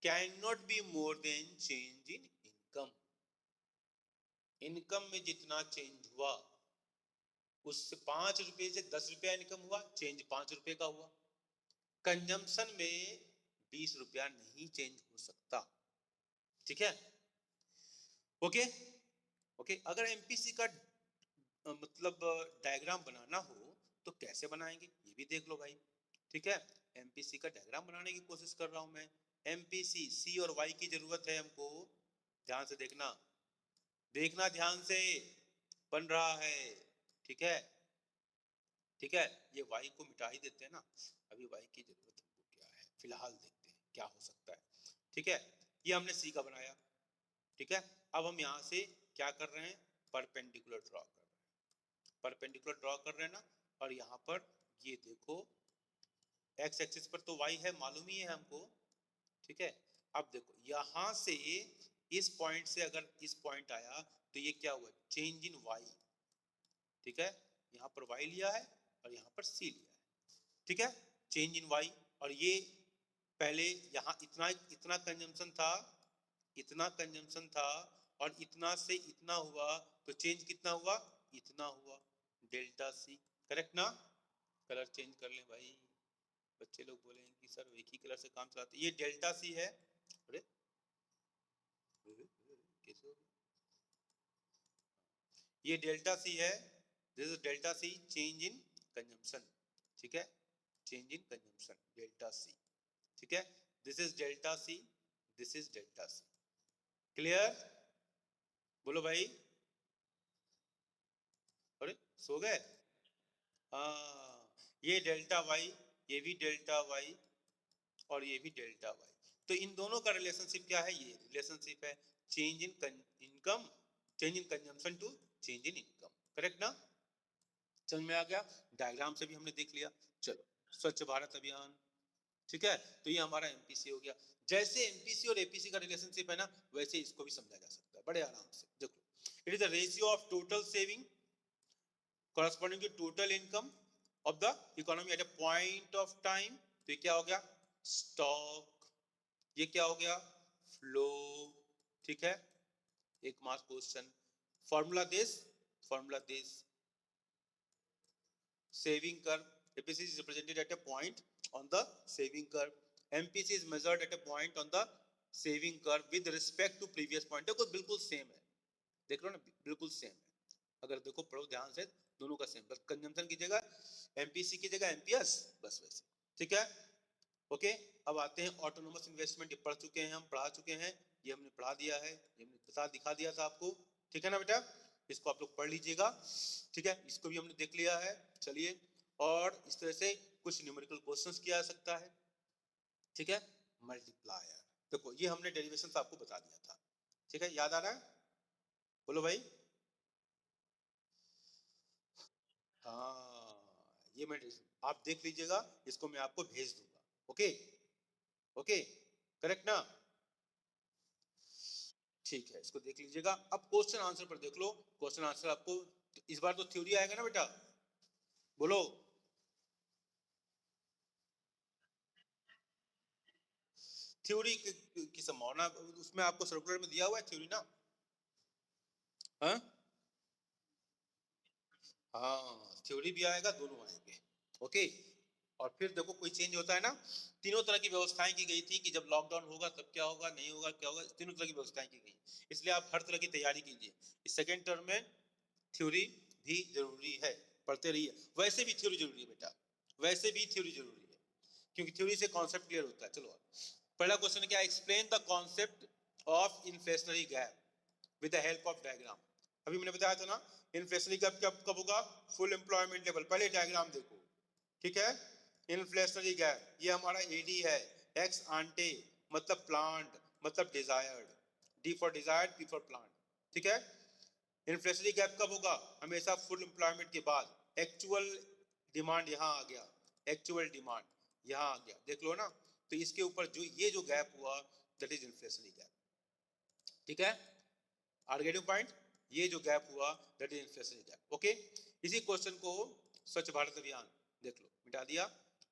can not be more than change in income, income में जितना change हुआ उससे 5 रुपए से 10 रुपया इनकम हुआ, चेंज 5 रुपए का हुआ, कंजम्पशन में 20 रुपया नहीं चेंज हो सकता, ठीक है, ओके ओके। अगर एमपीसी का मतलब डायग्राम बनाना हो तो कैसे बनाएंगे ये भी देख लो भाई, ठीक है, एमपीसी का डायग्राम बनाने की कोशिश कर रहा हूं मैं, एमपीसी सी और वाई की जरूरत है हमको, ध्यान से देखना, देखना ध्यान से, बन रहा है, ठीक है, ठीक है, ये वाई को मिटा ही देते हैं ना, अभी वाई की जरूरत हमको क्या है, फिलहाल देखते हैं क्या हो सकता है, ठीक है, ये हमने सी का बनाया, ठीक है, अब हम यहाँ से क्या कर रहे हैं, परपेंडिकुलर ड्रॉ कर रहे हैं, परपेंडिकुलर ड्रॉ कर रहे हैं ना, और यहाँ पर ये देखो एक्स एक्सिस पर तो वाई है, मालूम ही है हमको, ठीक है। अब देखो यहाँ से इस पॉइंट से अगर इस पॉइंट आया तो ये क्या हुआ, चेंज इन वाई, ठीक है। यहाँ पर वाई लिया है और यहाँ पर सी लिया है, ठीक है, चेंज इन वाई। और ये पहले यहाँ इतना इतना कंजम्पशन था, इतना कंजम्पशन था, और इतना से इतना हुआ, तो चेंज कितना हुआ, इतना हुआ, डेल्टा सी, करेक्ट ना। कलर चेंज कर लें भाई, बच्चे लोग बोलेंगे कि सर एक ही कलर से काम चलाते, ये डेल्टा सी है। अरे कैसे हो गया? ये डेल्टा सी है, this is delta C, change in consumption, ठीक है, change in consumption delta C, ठीक है। This is delta C, this is delta C, clear, बोलो भाई। अरे सो गए, हाँ, ये डेल्टा वाई, ये भी डेल्टा वाई, और ये भी डेल्टा वाई। तो इन दोनों का रिलेशनशिप क्या है, ये रिलेशनशिप है change in income, change in consumption to change in income, correct ना। समझ में आ गया, डायग्राम से भी हमने देख लिया। चलो, स्वच्छ भारत अभियान, ठीक है, तो ये हमारा एमपीसी हो गया। जैसे एमपीसी और एपीसी का रिलेशनशिप है ना, वैसे इसको भी समझा जा सकता है बड़े आराम से। देखो, it is the ratio of total saving corresponding to total income of the economy at a point of time। तो ये क्या हो गया, स्टॉक, ये क्या हो गया, फ्लो, ठीक है। एक marks question, formula this saving curve, APC is represented at a point on the saving curve, MPC is measured at a point on the saving curve with respect to previous point। देखो बिल्कुल same है, देख लो ना, बिल्कुल same है, अगर देखो पढ़ो ध्यान से, दोनों का सेम, बस कंजम्पशन की जगह एमपीसी की जगह एमपीएस, बस वैसे, ठीक है। ओके, अब आते हैं ऑटोनोमस इन्वेस्टमेंट, ये पढ़ चुके हैं, हम पढ़ा चुके हैं, ये हमने पढ़ा दिया है, ये हमने बता दिखा दिया था आपको, ठीक है ना बेटा, इसको आप लोग पढ़ लीजिएगा, ठीक है, इसको भी हमने देख लिया है। चलिए, और इस तरह से कुछ न्यूमेरिकल क्वेश्चंस किया जा सकता है, ठीक है। मल्टीप्लायर, देखो ये हमने डेरिवेशन आपको बता दिया था, ठीक है, याद आ रहा है, बोलो भाई। हाँ, ये मैं आप देख लीजिएगा, इसको मैं आपको भेज दूंगा, ओके, ओके, करेक्ट ना, ठीक है, इसको देख लीजिएगा। अब क्वेश्चन आंसर पर देख लो, क्वेश्चन आंसर आपको इस बार तो थ्योरी आएगा ना बेटा, बोलो। थ्योरी की संभावना उसमें आपको सर्कुलर में दिया हुआ है थ्योरी ना, हाँ हाँ, थ्योरी भी आएगा, दोनों आएंगे, ओके। और फिर देखो कोई चेंज होता है ना, तीनों तरह की व्यवस्थाएं की गई थी कि जब लॉकडाउन होगा तब क्या होगा, नहीं होगा क्या होगा, तीनों तरह की व्यवस्थाएं की गई, इसलिए आप हर तरह की तैयारी कीजिए। इस सेकेंड टर्म में थ्योरी भी जरूरी है, पढ़ते रहिए, वैसे भी थ्योरी जरूरी है बेटा, वैसे भी थ्योरी जरूरी है, क्योंकि थ्योरी से कॉन्सेप्ट क्लियर होता है। चलो, पहला क्वेश्चन क्या, explain the concept of inflationary gap with the help of diagram. अभी मैंने बताया था ना, इन्फ्लेशनरी गैप कब कब होगा, फुल एम्प्लॉयमेंट लेवल, पहले डायग्राम देखो, ठीक है। इन्फ्लेशनरी गैप, ये हमारा एडी है, एक्स आंटे मतलब प्लांट मतलब desired, D for desired, P for plant, ठीक है। इन्फ्लेशनरी गैप कब होगा, हमेशा फुल एम्प्लॉयमेंट के बाद, एक्चुअल डिमांड यहाँ आ गया, एक्चुअल डिमांड यहाँ आ गया, देख लो ना, तो इसके ऊपर जो ये जो गैप हुआ, दैट इज इन्फ्लेशनरी गैप, ठीक है। आर गेटिंग पॉइंट, ये जो गैप हुआ that is inflationary gap, okay. इसी क्वेश्चन को स्वच्छ भारत अभियान, देख लो, मिटा दिया,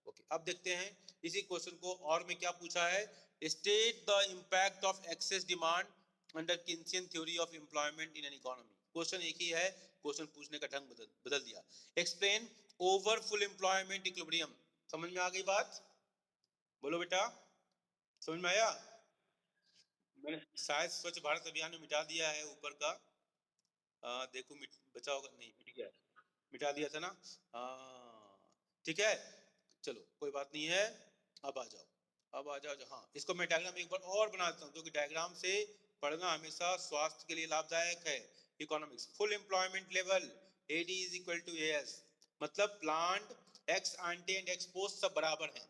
ओके। अब देखते हैं इसी क्वेश्चन को और में क्या पूछा है, state the impact of excess demand under Keynesian theory of employment in an economy. Question एक ही है, क्वेश्चन पूछने का ढंग बदल दिया। Explain over full employment equilibrium, समझ में आ गई बात, बोलो बेटा, समझ में आया। मैंने शायद स्वच्छ भारत अभियान में मिटा दिया है ऊपर का, देखो बचा होगा, नहीं मिट गया, मिटा दिया था ना, हाँ ठीक है। चलो कोई बात नहीं है, अब आ जाओ, अब आ जाओ, हाँ इसको मैं डायग्राम एक बार और बना देता हूँ, क्योंकि डायग्राम से पढ़ना हमेशा स्वास्थ्य के लिए लाभदायक है। Economics, full employment level, AD is equal to AS, मतलब planned, ex ante and ex सब बराबर हैं,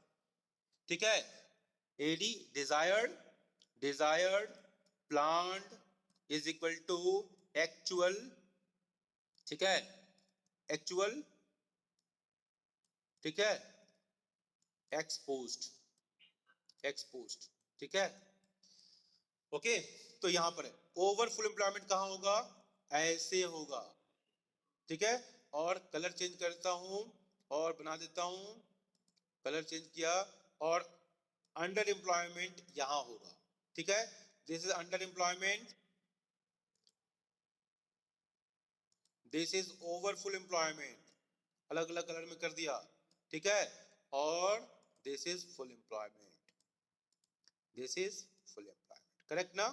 ठीक है। AD desired, desired planned is equal to actual, ठीक है, एक्चुअल, ठीक है, एक्सपोज्ड, एक्सपोज्ड, ठीक है, ओके। तो यहां पर है ओवर फुल एम्प्लॉयमेंट कहां होगा, ऐसे होगा, ठीक है। और कलर चेंज करता हूं और बना देता हूं, कलर चेंज किया, और अंडर एम्प्लॉयमेंट यहां होगा, ठीक है। This is under employment, this is over full employment, अलग अलग कलर में कर दिया, ठीक है। और this is full employment, this is full employment, correct ना,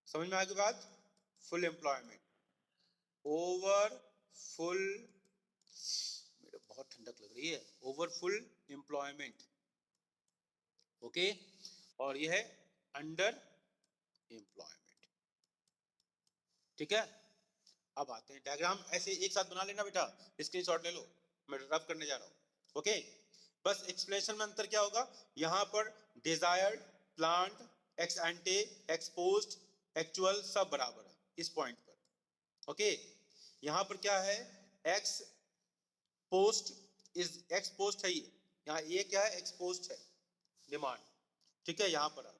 समझ में आ गई बात। फुल एम्प्लॉयमेंट, ओवर फुल, मेरे बहुत ठंडक लग रही है, ओवर फुल एम्प्लॉयमेंट, ओके। और यह है अंडर एम्प्लॉयमेंट, ठीक है। अब आते हैं डायग्राम, ऐसे एक साथ बना लेना बेटा, स्क्रीनशॉट ले लो, मैं रब करने जा रहा हूं, ओके। बस एक्सप्लेनेशन में अंतर क्या होगा, यहां पर desired, plant, x एंटे, exposed, actual सब बराबर है इस पॉइंट पर, ओके। यहां पर क्या है, x post is, x post है ये, यहाँ ये क्या है, एक्सपोज्ड है डिमांड, ठीक है। यहां पर आएगा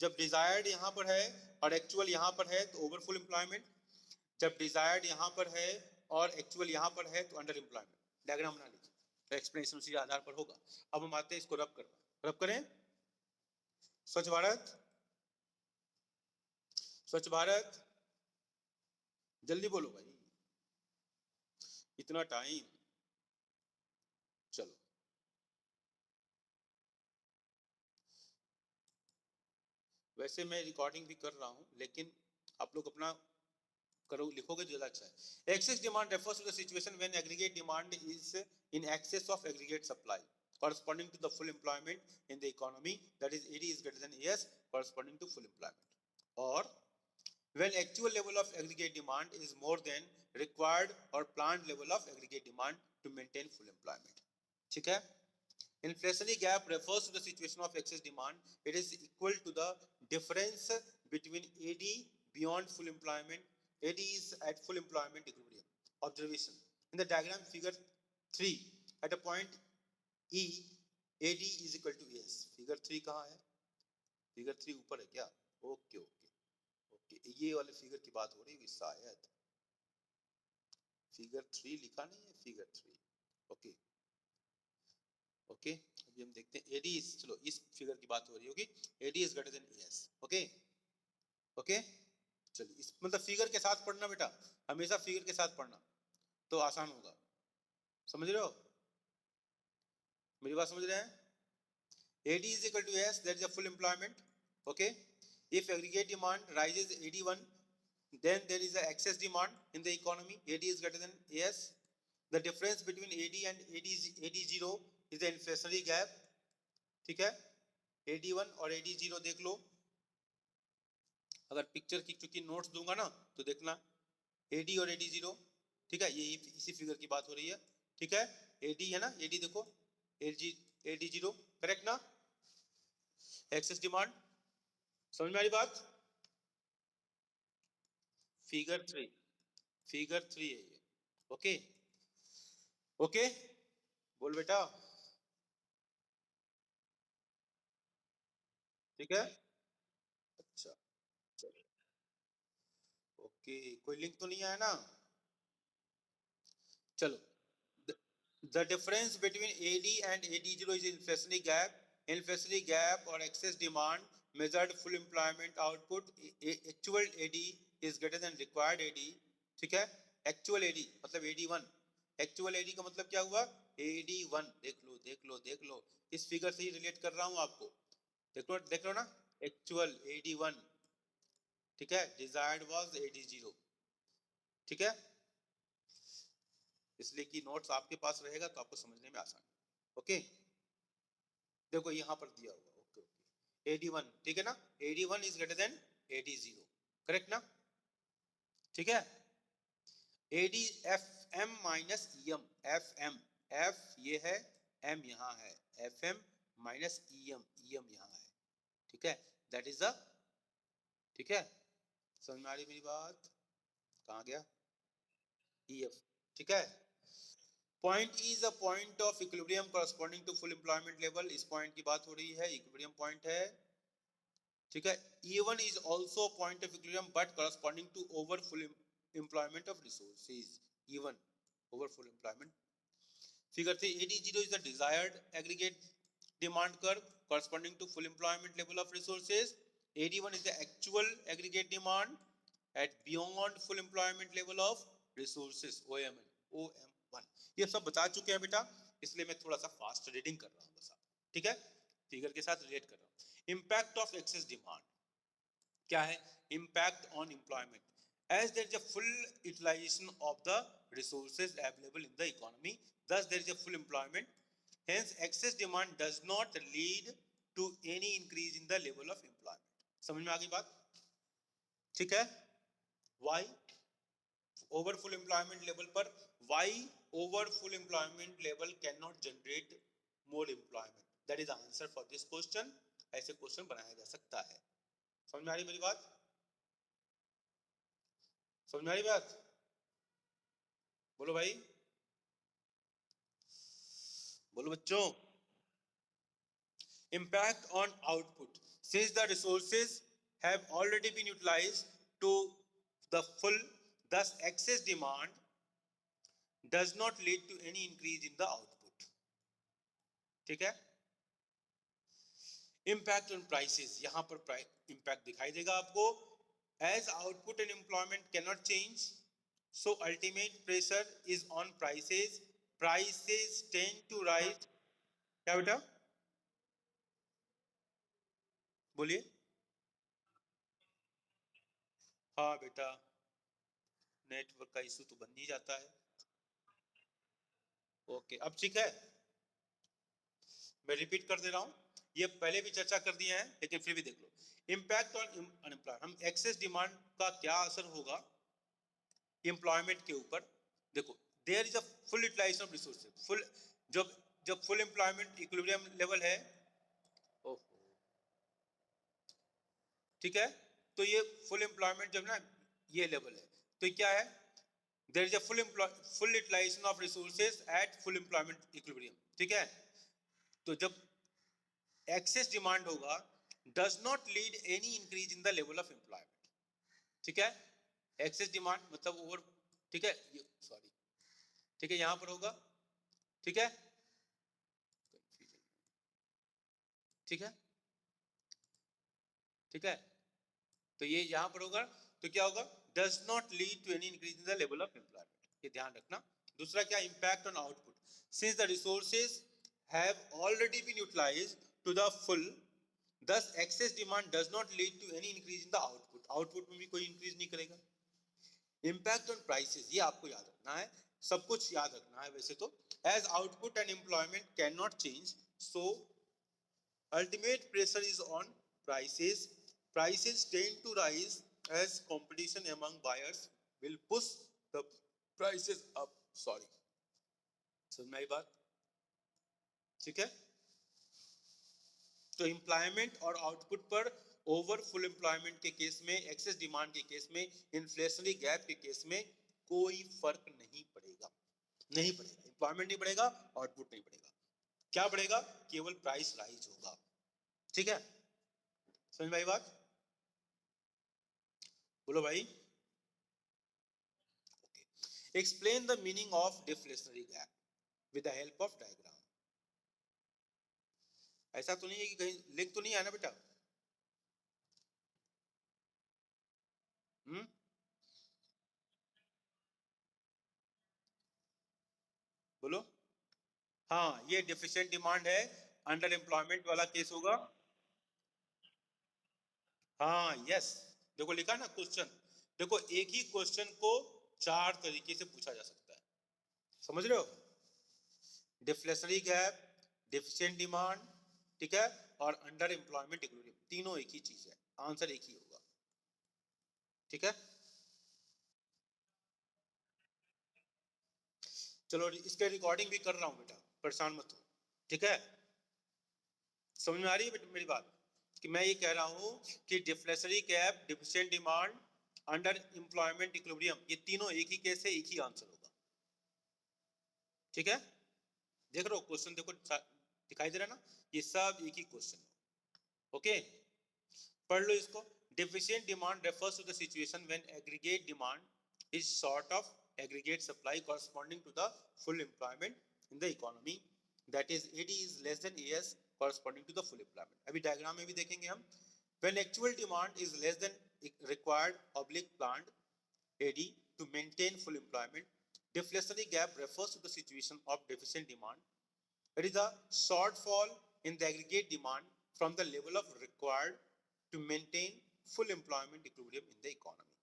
जब डिजायर्ड यहां पर है और एक्चुअल यहां पर है तो ओवरफुल एम्प्लॉयमेंट, जब डिजायर्ड यहां पर है और एक्चुअल यहां पर है तो अंडर एम्प्लॉयमेंट। डायग्राम बना लीजिए, तो एक्सप्लेनेशन उसी आधार पर होगा। अब हम आते हैं इसको रब करना, रब करें। स्वच्छ भारत, स्वच्छ भारत, जल्दी बोलो भाई, इतना टाइम, चलो। वैसे मैं रिकॉर्डिंग भी कर रहा हूं, लेकिन आप लोग अपना करो, लिखोगे ज्यादा अच्छा है। Excess demand refers to the situation when aggregate demand is in excess of aggregate supply corresponding to the full employment in the economy, that is AD is greater than AS corresponding to full employment, or when actual level of aggregate demand is more than required or planned level of aggregate demand to maintain full employment, ठीक है। Inflationary gap refers to the situation of excess demand. It is equal to the difference between AD beyond full employment. AD is at full employment equilibrium. Observation: in the diagram figure 3, at a point E, AD is equal to AS. Figure 3 कहाँ है? Figure 3 ऊपर है क्या? Okay okay okay, ये वाले figure की बात हो रही है शायद। फिगर 3 लिखा नहीं है, फिगर 3, ओके ओके। अभी हम देखते हैं एडी, चलो इस फिगर की बात हो रही होगी, AD is greater than S, okay okay. चलिए इस मतलब फिगर के साथ पढ़ना बेटा, हमेशा फिगर के साथ पढ़ना तो आसान होगा, समझ रहे हो, मेरी बात समझ रहे हैं। AD is equal to S, that is a full employment, okay. If aggregate demand rises AD1, then there is a excess demand in the economy, AD is greater than AS. The difference between AD and AD0 is the inflationary gap, ठीक है। AD1 और AD0 देख लो, अगर picture की चूंकि notes दूंगा ना तो देखना, AD और AD0, ठीक है, ये इसी फिगर की बात हो रही है, ठीक है। AD है ना, AD देखो, AD0 करेक्ट ना, एक्सेस डिमांड, समझ में आ रही बात। फिगर 3, फिगर 3 है ये, ओके ओके, बोल बेटा, ठीक है, अच्छा चलो ओके। कोई लिंक तो नहीं आया ना, चलो। The difference between AD and AD0 is inflationary gap. Inflationary gap or excess demand measured full employment output. Actual AD is greater than required AD. ठीक है, actual AD मतलब AD1, actual AD का मतलब क्या हुआ, AD1, देख लो देख लो देख लो, इस फिगर से ही रिलेट कर रहा हूं आपको, देख लो ना, actual AD1, ठीक है, desired was AD0, ठीक है। इसलिए कि नोट्स आपके पास रहेगा तो आपको समझने में आसान, ओके। देखो यहां पर दिया हुआ, ओके ओके, AD1, ठीक है ना, AD1 is greater then AD0, correct ना, ठीक है। AD FM minus EM, FM, F ये है, M यहां है, FM माइनस EM, EM यहां है, ठीक है, दैट इज द, ठीक है, समझ में आ रही मेरी बात, कहां गया, EF, ठीक है। Point E is a point of equilibrium corresponding to full employment level, इस पॉइंट की बात हो रही है, इक्विलिब्रियम पॉइंट है, ठीक है। E1 is also point of equilibrium but corresponding to over full employment of resources, E1 over full employment. Figure 3, AD0 is the desired aggregate demand curve corresponding to full employment level of resources. AD1 is the actual aggregate demand at beyond full employment level of resources, OM1। ये सब बता चुके हैं बेटा, इसलिए मैं थोड़ा सा फास्ट रीडिंग कर रहा हूँ बस आप, ठीक है, फिगर के साथ रिलेट कर रहा हूँ। इम्पैक्ट ऑफ एक्सेस डिमांड क्या है? Impact on employment as there is a full utilization of the resources available in the economy, thus there is a full employment, hence excess demand does not lead to any increase in the level of employment। समझ में आ गई बात, ठीक है। why over full employment level पर, why over full employment level cannot generate more employment, that is the answer for this question। ऐसे question बनाया जा सकता है। समझ में आ रही मेरी बात, समझ में आ रही बात, बोलो भाई, बोलो बच्चों। Impact on output, since the resources have already been utilized to the full, thus excess demand does not lead to any increase in the output, ठीक है। Impact on prices, यहां पर impact दिखाई देगा आपको, as output and employment cannot change, so ultimate pressure is on prices, prices tend to rise। क्या बेटा, बोलिए। हाँ बेटा, नेटवर्क का इशू तो बन ही जाता है। ओके, अब ठीक है, मैं रिपीट कर दे रहा हूं, ये पहले भी चर्चा कर दिया है लेकिन फिर भी देख लो। इम्पैक्ट ऑन अनएम्प्लॉयमेंट, हम एक्सेस डिमांड का क्या असर होगा एम्प्लॉयमेंट के ऊपर। देखो, there is a full utilisation of resources, full, जब जब फुल एम्प्लॉयमेंट इक्विलिब्रियम लेवल है, ओहो, ठीक है, तो ये फुल एम्प्लॉयमेंट जब ना ये लेवल है, तो क्या है, there is a full utilisation of resources at full employment equilibrium, ठीक है। तो जब एक्सेस डिमांड होगा, does not lead any increase in the level of employment, ठीक है। एक्सेस डिमांड मतलब ओवर, ठीक है, सॉरी, ठीक है, यहां पर होगा, ठीक है, ठीक है, ठीक है, तो ये यहां पर होगा, तो क्या होगा, does not lead to any increase in the level of employment, ये ध्यान रखना। दूसरा क्या, impact on output, since the resources have already been utilised to the full, thus excess demand does not lead to any increase in the output, output में भी कोई increase नहीं करेगा। impact on prices, ये आपको याद रखना है, सब कुछ याद रखना है वैसे तो, as output and employment cannot change, so ultimate pressure is on prices, prices tend to rise as competition among buyers will push the prices up, sorry, समझ में आई बात, ठीक है। तो एम्प्लॉयमेंट और आउटपुट पर ओवर फुल एम्प्लॉयमेंट के case में, एक्सेस डिमांड के केस में, इन्फ्लेशनरी गैप के केस में कोई फर्क नहीं पड़ेगा, नहीं पड़ेगा, एम्प्लॉयमेंट नहीं बढ़ेगा, आउटपुट नहीं बढ़ेगा, क्या बढ़ेगा, केवल प्राइस राइज होगा, ठीक है। समझ में आई बात, बोलो भाई। Okay, explain the meaning of deflationary gap with the help of diagram. ऐसा तो नहीं है कि कहीं लिंक तो नहीं है ना बेटा, बोलो। हाँ, ये डिफिशिएंट डिमांड है, अंडर एम्प्लॉयमेंट वाला केस होगा। हाँ, यस, देखो लिखा ना क्वेश्चन, देखो एक ही क्वेश्चन को चार तरीके से पूछा जा सकता है, समझ रहे हो, डिफ्लेशनरी गैप, डिफिशिएंट डिमांड, ठीक है, और अंडर एम्प्लॉयमेंट इक्विलिब्रियम, तीनों एक ही चीज है, आंसर एक ही होगा, ठीक है। चलो इसके रिकॉर्डिंग भी कर रहा हूं बेटा, परेशान मत हो, ठीक है। समझ में आ रही है बेटा मेरी बात, कि मैं ये कह रहा हूं कि deflationary gap, deficient demand, under employment equilibrium, ये तीनों एक ही केस है, एक ही आंसर होगा, ठीक है, देख रहे हो क्वेश्चन, देखो दिखाई दे रहा है ना, ये सब एक ही क्वेश्चन। ओके, पढ़ लो इसको। Deficient demand refers to the situation when aggregate demand is short of aggregate supply corresponding to the full employment in the economy, that is AD is less than AS corresponding to the full employment. अभी diagram में भी देखेंगे हम। When actual demand is less than required oblique planned AD to maintain full employment, deflationary gap refers to the situation of deficient demand. It is a shortfall in the aggregate demand from the level of required to maintain full employment equilibrium in the economy.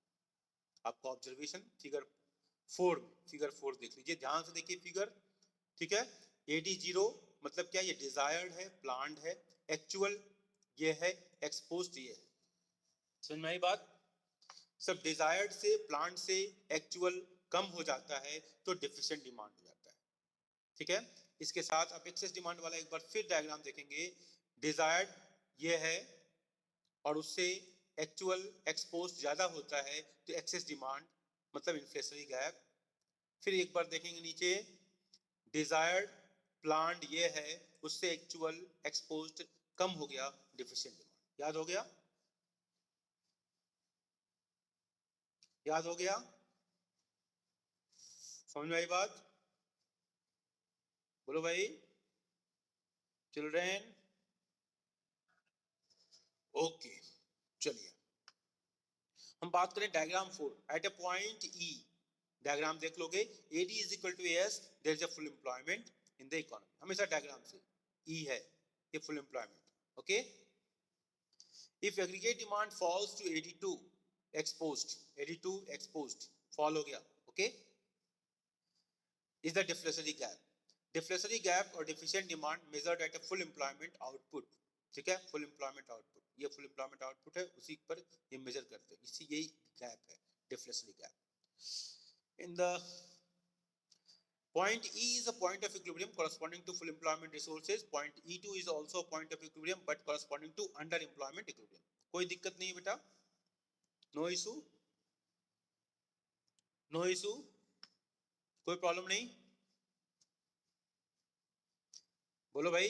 आपका observation figure 4 में, figure 4 देख लीजिए, ध्यान से देखिए figure, ठीक है। AD0 मतलब क्या, ये डिजायर्ड है, प्लान्ड है, एक्चुअल ये है, एक्सपोज्ड ये है। समझ में आई बात? सब डिजायर्ड से, प्लान्ड से एक्चुअल कम हो जाता है तो डेफिशिएंट डिमांड हो जाता है, ठीक है। इसके साथ आप एक्सेस डिमांड वाला एक बार फिर डायग्राम देखेंगे। डिजायर्ड ये है और उससे एक्चुअल एक्सपोज ज्यादा होता है तो एक्सेस डिमांड मतलब इन्फ्लेशनरी गैप। फिर एक बार देखेंगे नीचे, डिजायर्ड प्लान्ड ये है, उससे एक्चुअल एक्सपोज्ड कम हो गया, डिफिशिएंट डिमांड। याद हो गया? याद हो गया? समझ में आई बात? बोलो भाई चिल्ड्रेन। ओके, चलिए हम बात करें diagram 4। At a point E, diagram देख लोगे, AD is equal to AS, there is a full employment in the economy. हमेशा डायग्राम से E है, ये full employment. Okay, if aggregate demand falls to AD2 exposed, AD2 exposed fall हो गया, okay, is the deflationary gap. Deflationary gap और deficient demand measured at a full employment output, ठीक है, full employment output, ये full employment output है, उसी पर ये मेजर करते हैं, इसी यही गैप है, deflationary gap. In the point E is a point of equilibrium corresponding to full employment resources. Point E2 is also a point of equilibrium but corresponding to underemployment equilibrium. कोई दिक्कत नहीं बेटा, no issue, no issue, कोई problem नहीं। बोलो भाई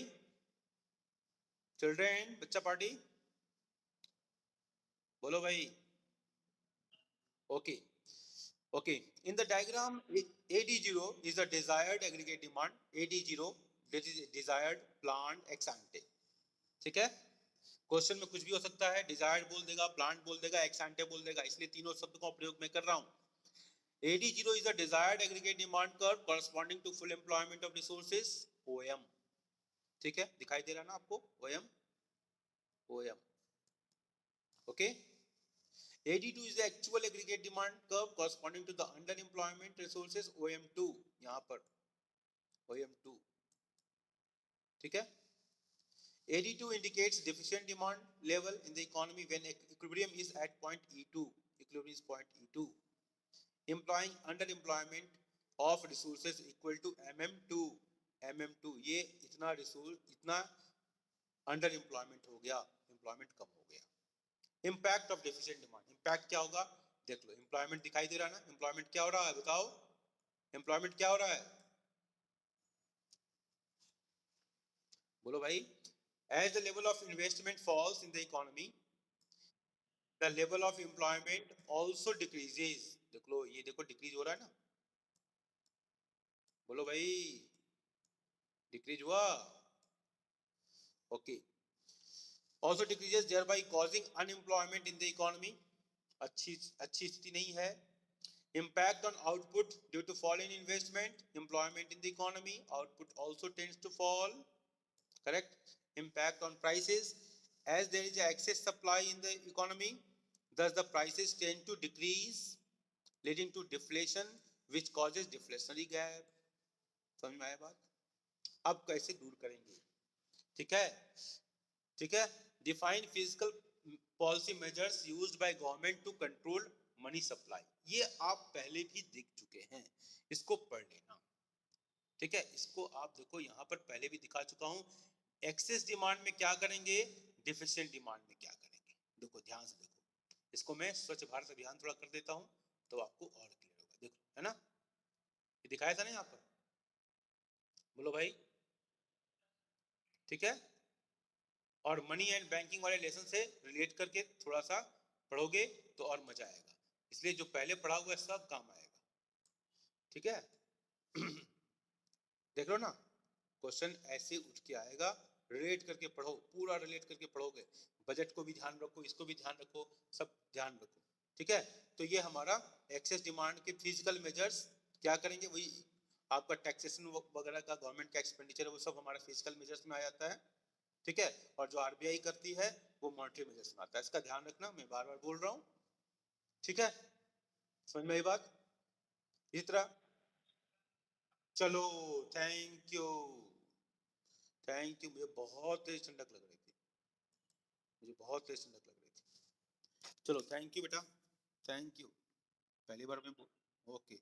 children, बच्चा party, बोलो भाई। Okay, okay, in the diagram AD0 is the desired aggregate demand, AD0 that is desired planned ex ante, ठीक है। क्वेश्चन में कुछ भी हो सकता है, डिजायर्ड बोल देगा, प्लांट बोल देगा, एक्स एंटे बोल देगा, इसलिए तीनों शब्द का प्रयोग मैं कर रहा हूं। AD0 is the desired aggregate demand curve corresponding to full employment of resources, OM, ठीक है, दिखाई दे रहा ना आपको, OM, OM, okay. AD2 is the actual aggregate demand curve corresponding to the underemployment resources, OM2, यहां पर OM2, ठीक है। AD2 indicates deficient demand level in the economy when equilibrium is at point E2, equilibrium is point E2, implying underemployment of resources equal to MM2, MM2, ये इतना resource, इतना underemployment हो गया, employment कम हो गया। Impact of deficient demand, impact क्या होगा देख लो, एम्प्लॉयमेंट दिखाई दे रहा है ना, एम्प्लॉयमेंट क्या हो रहा है बताओ, एम्प्लॉयमेंट क्या हो रहा है, बोलो भाई। As the level of investment falls in the economy, the level of employment also decreases, देख लो ये देखो डिक्रीज हो रहा है ना, बोलो भाई डिक्रीज हुआ, okay. also decreases thereby causing unemployment in the economy, अच्छी स्थिति नहीं है। Impact on output due to fall in investment, employment in the economy, output also tends to fall, correct. Impact on prices, as there is excess supply in the economy, thus the prices tend to decrease, leading to deflation, which causes deflationary gap। समझ में आया बात? अब कैसे दूर करेंगे, ठीक है, ठीक है। Define fiscal policy measures used by government to control money supply, ये आप पहले भी देख चुके हैं, इसको पढ़ लेना, ठीक है। इसको आप देखो यहाँ पर पहले भी दिखा चुका हूं। एक्सेस डिमांड में क्या करेंगे, डिफिशिएंट डिमांड में क्या करेंगे, देखो ध्यान से देखो, इसको मैं स्वच्छ भारत अभियान थोड़ा कर देता हूं तो आपको और क्लियर होगा, देखो है ना, ये दिखाया था ना यहाँ पर, बोलो भाई, ठीक है। और मनी एंड बैंकिंग वाले लेसन से रिलेट करके थोड़ा सा पढ़ोगे तो और मजा आएगा, इसलिए जो पहले पढ़ा हुआ है सब काम आएगा, ठीक है। देख लो ना, क्वेश्चन ऐसे उठ के आएगा, रिलेट करके पढ़ो, पूरा रिलेट करके पढ़ोगे, बजट को भी ध्यान रखो, इसको भी ध्यान रखो, सब ध्यान रखो, ठीक है। तो ये हमारा एक्सेस डिमांड के फिजिकल मेजर्स क्या करेंगे, वही आपका टैक्सेशन वगैरह का, गवर्नमेंट का एक्सपेंडिचर, वो सब हमारा फिजिकल मेजर्स में आ जाता है, ठीक है। और जो आरबीआई करती है वो मॉनेटरी मेजर्स में आता है, इसका ध्यान रखना, मैं बार बार बोल रहा हूँ, ठीक है। समझ में आई बात, इस तरह। चलो, थैंक यू, थैंक यू। मुझे बहुत तेज ठंडक लग रही थी, मुझे बहुत तेज ठंडक लग रही थी। चलो थैंक यू बेटा, थैंक यू, पहली बार में। ओके।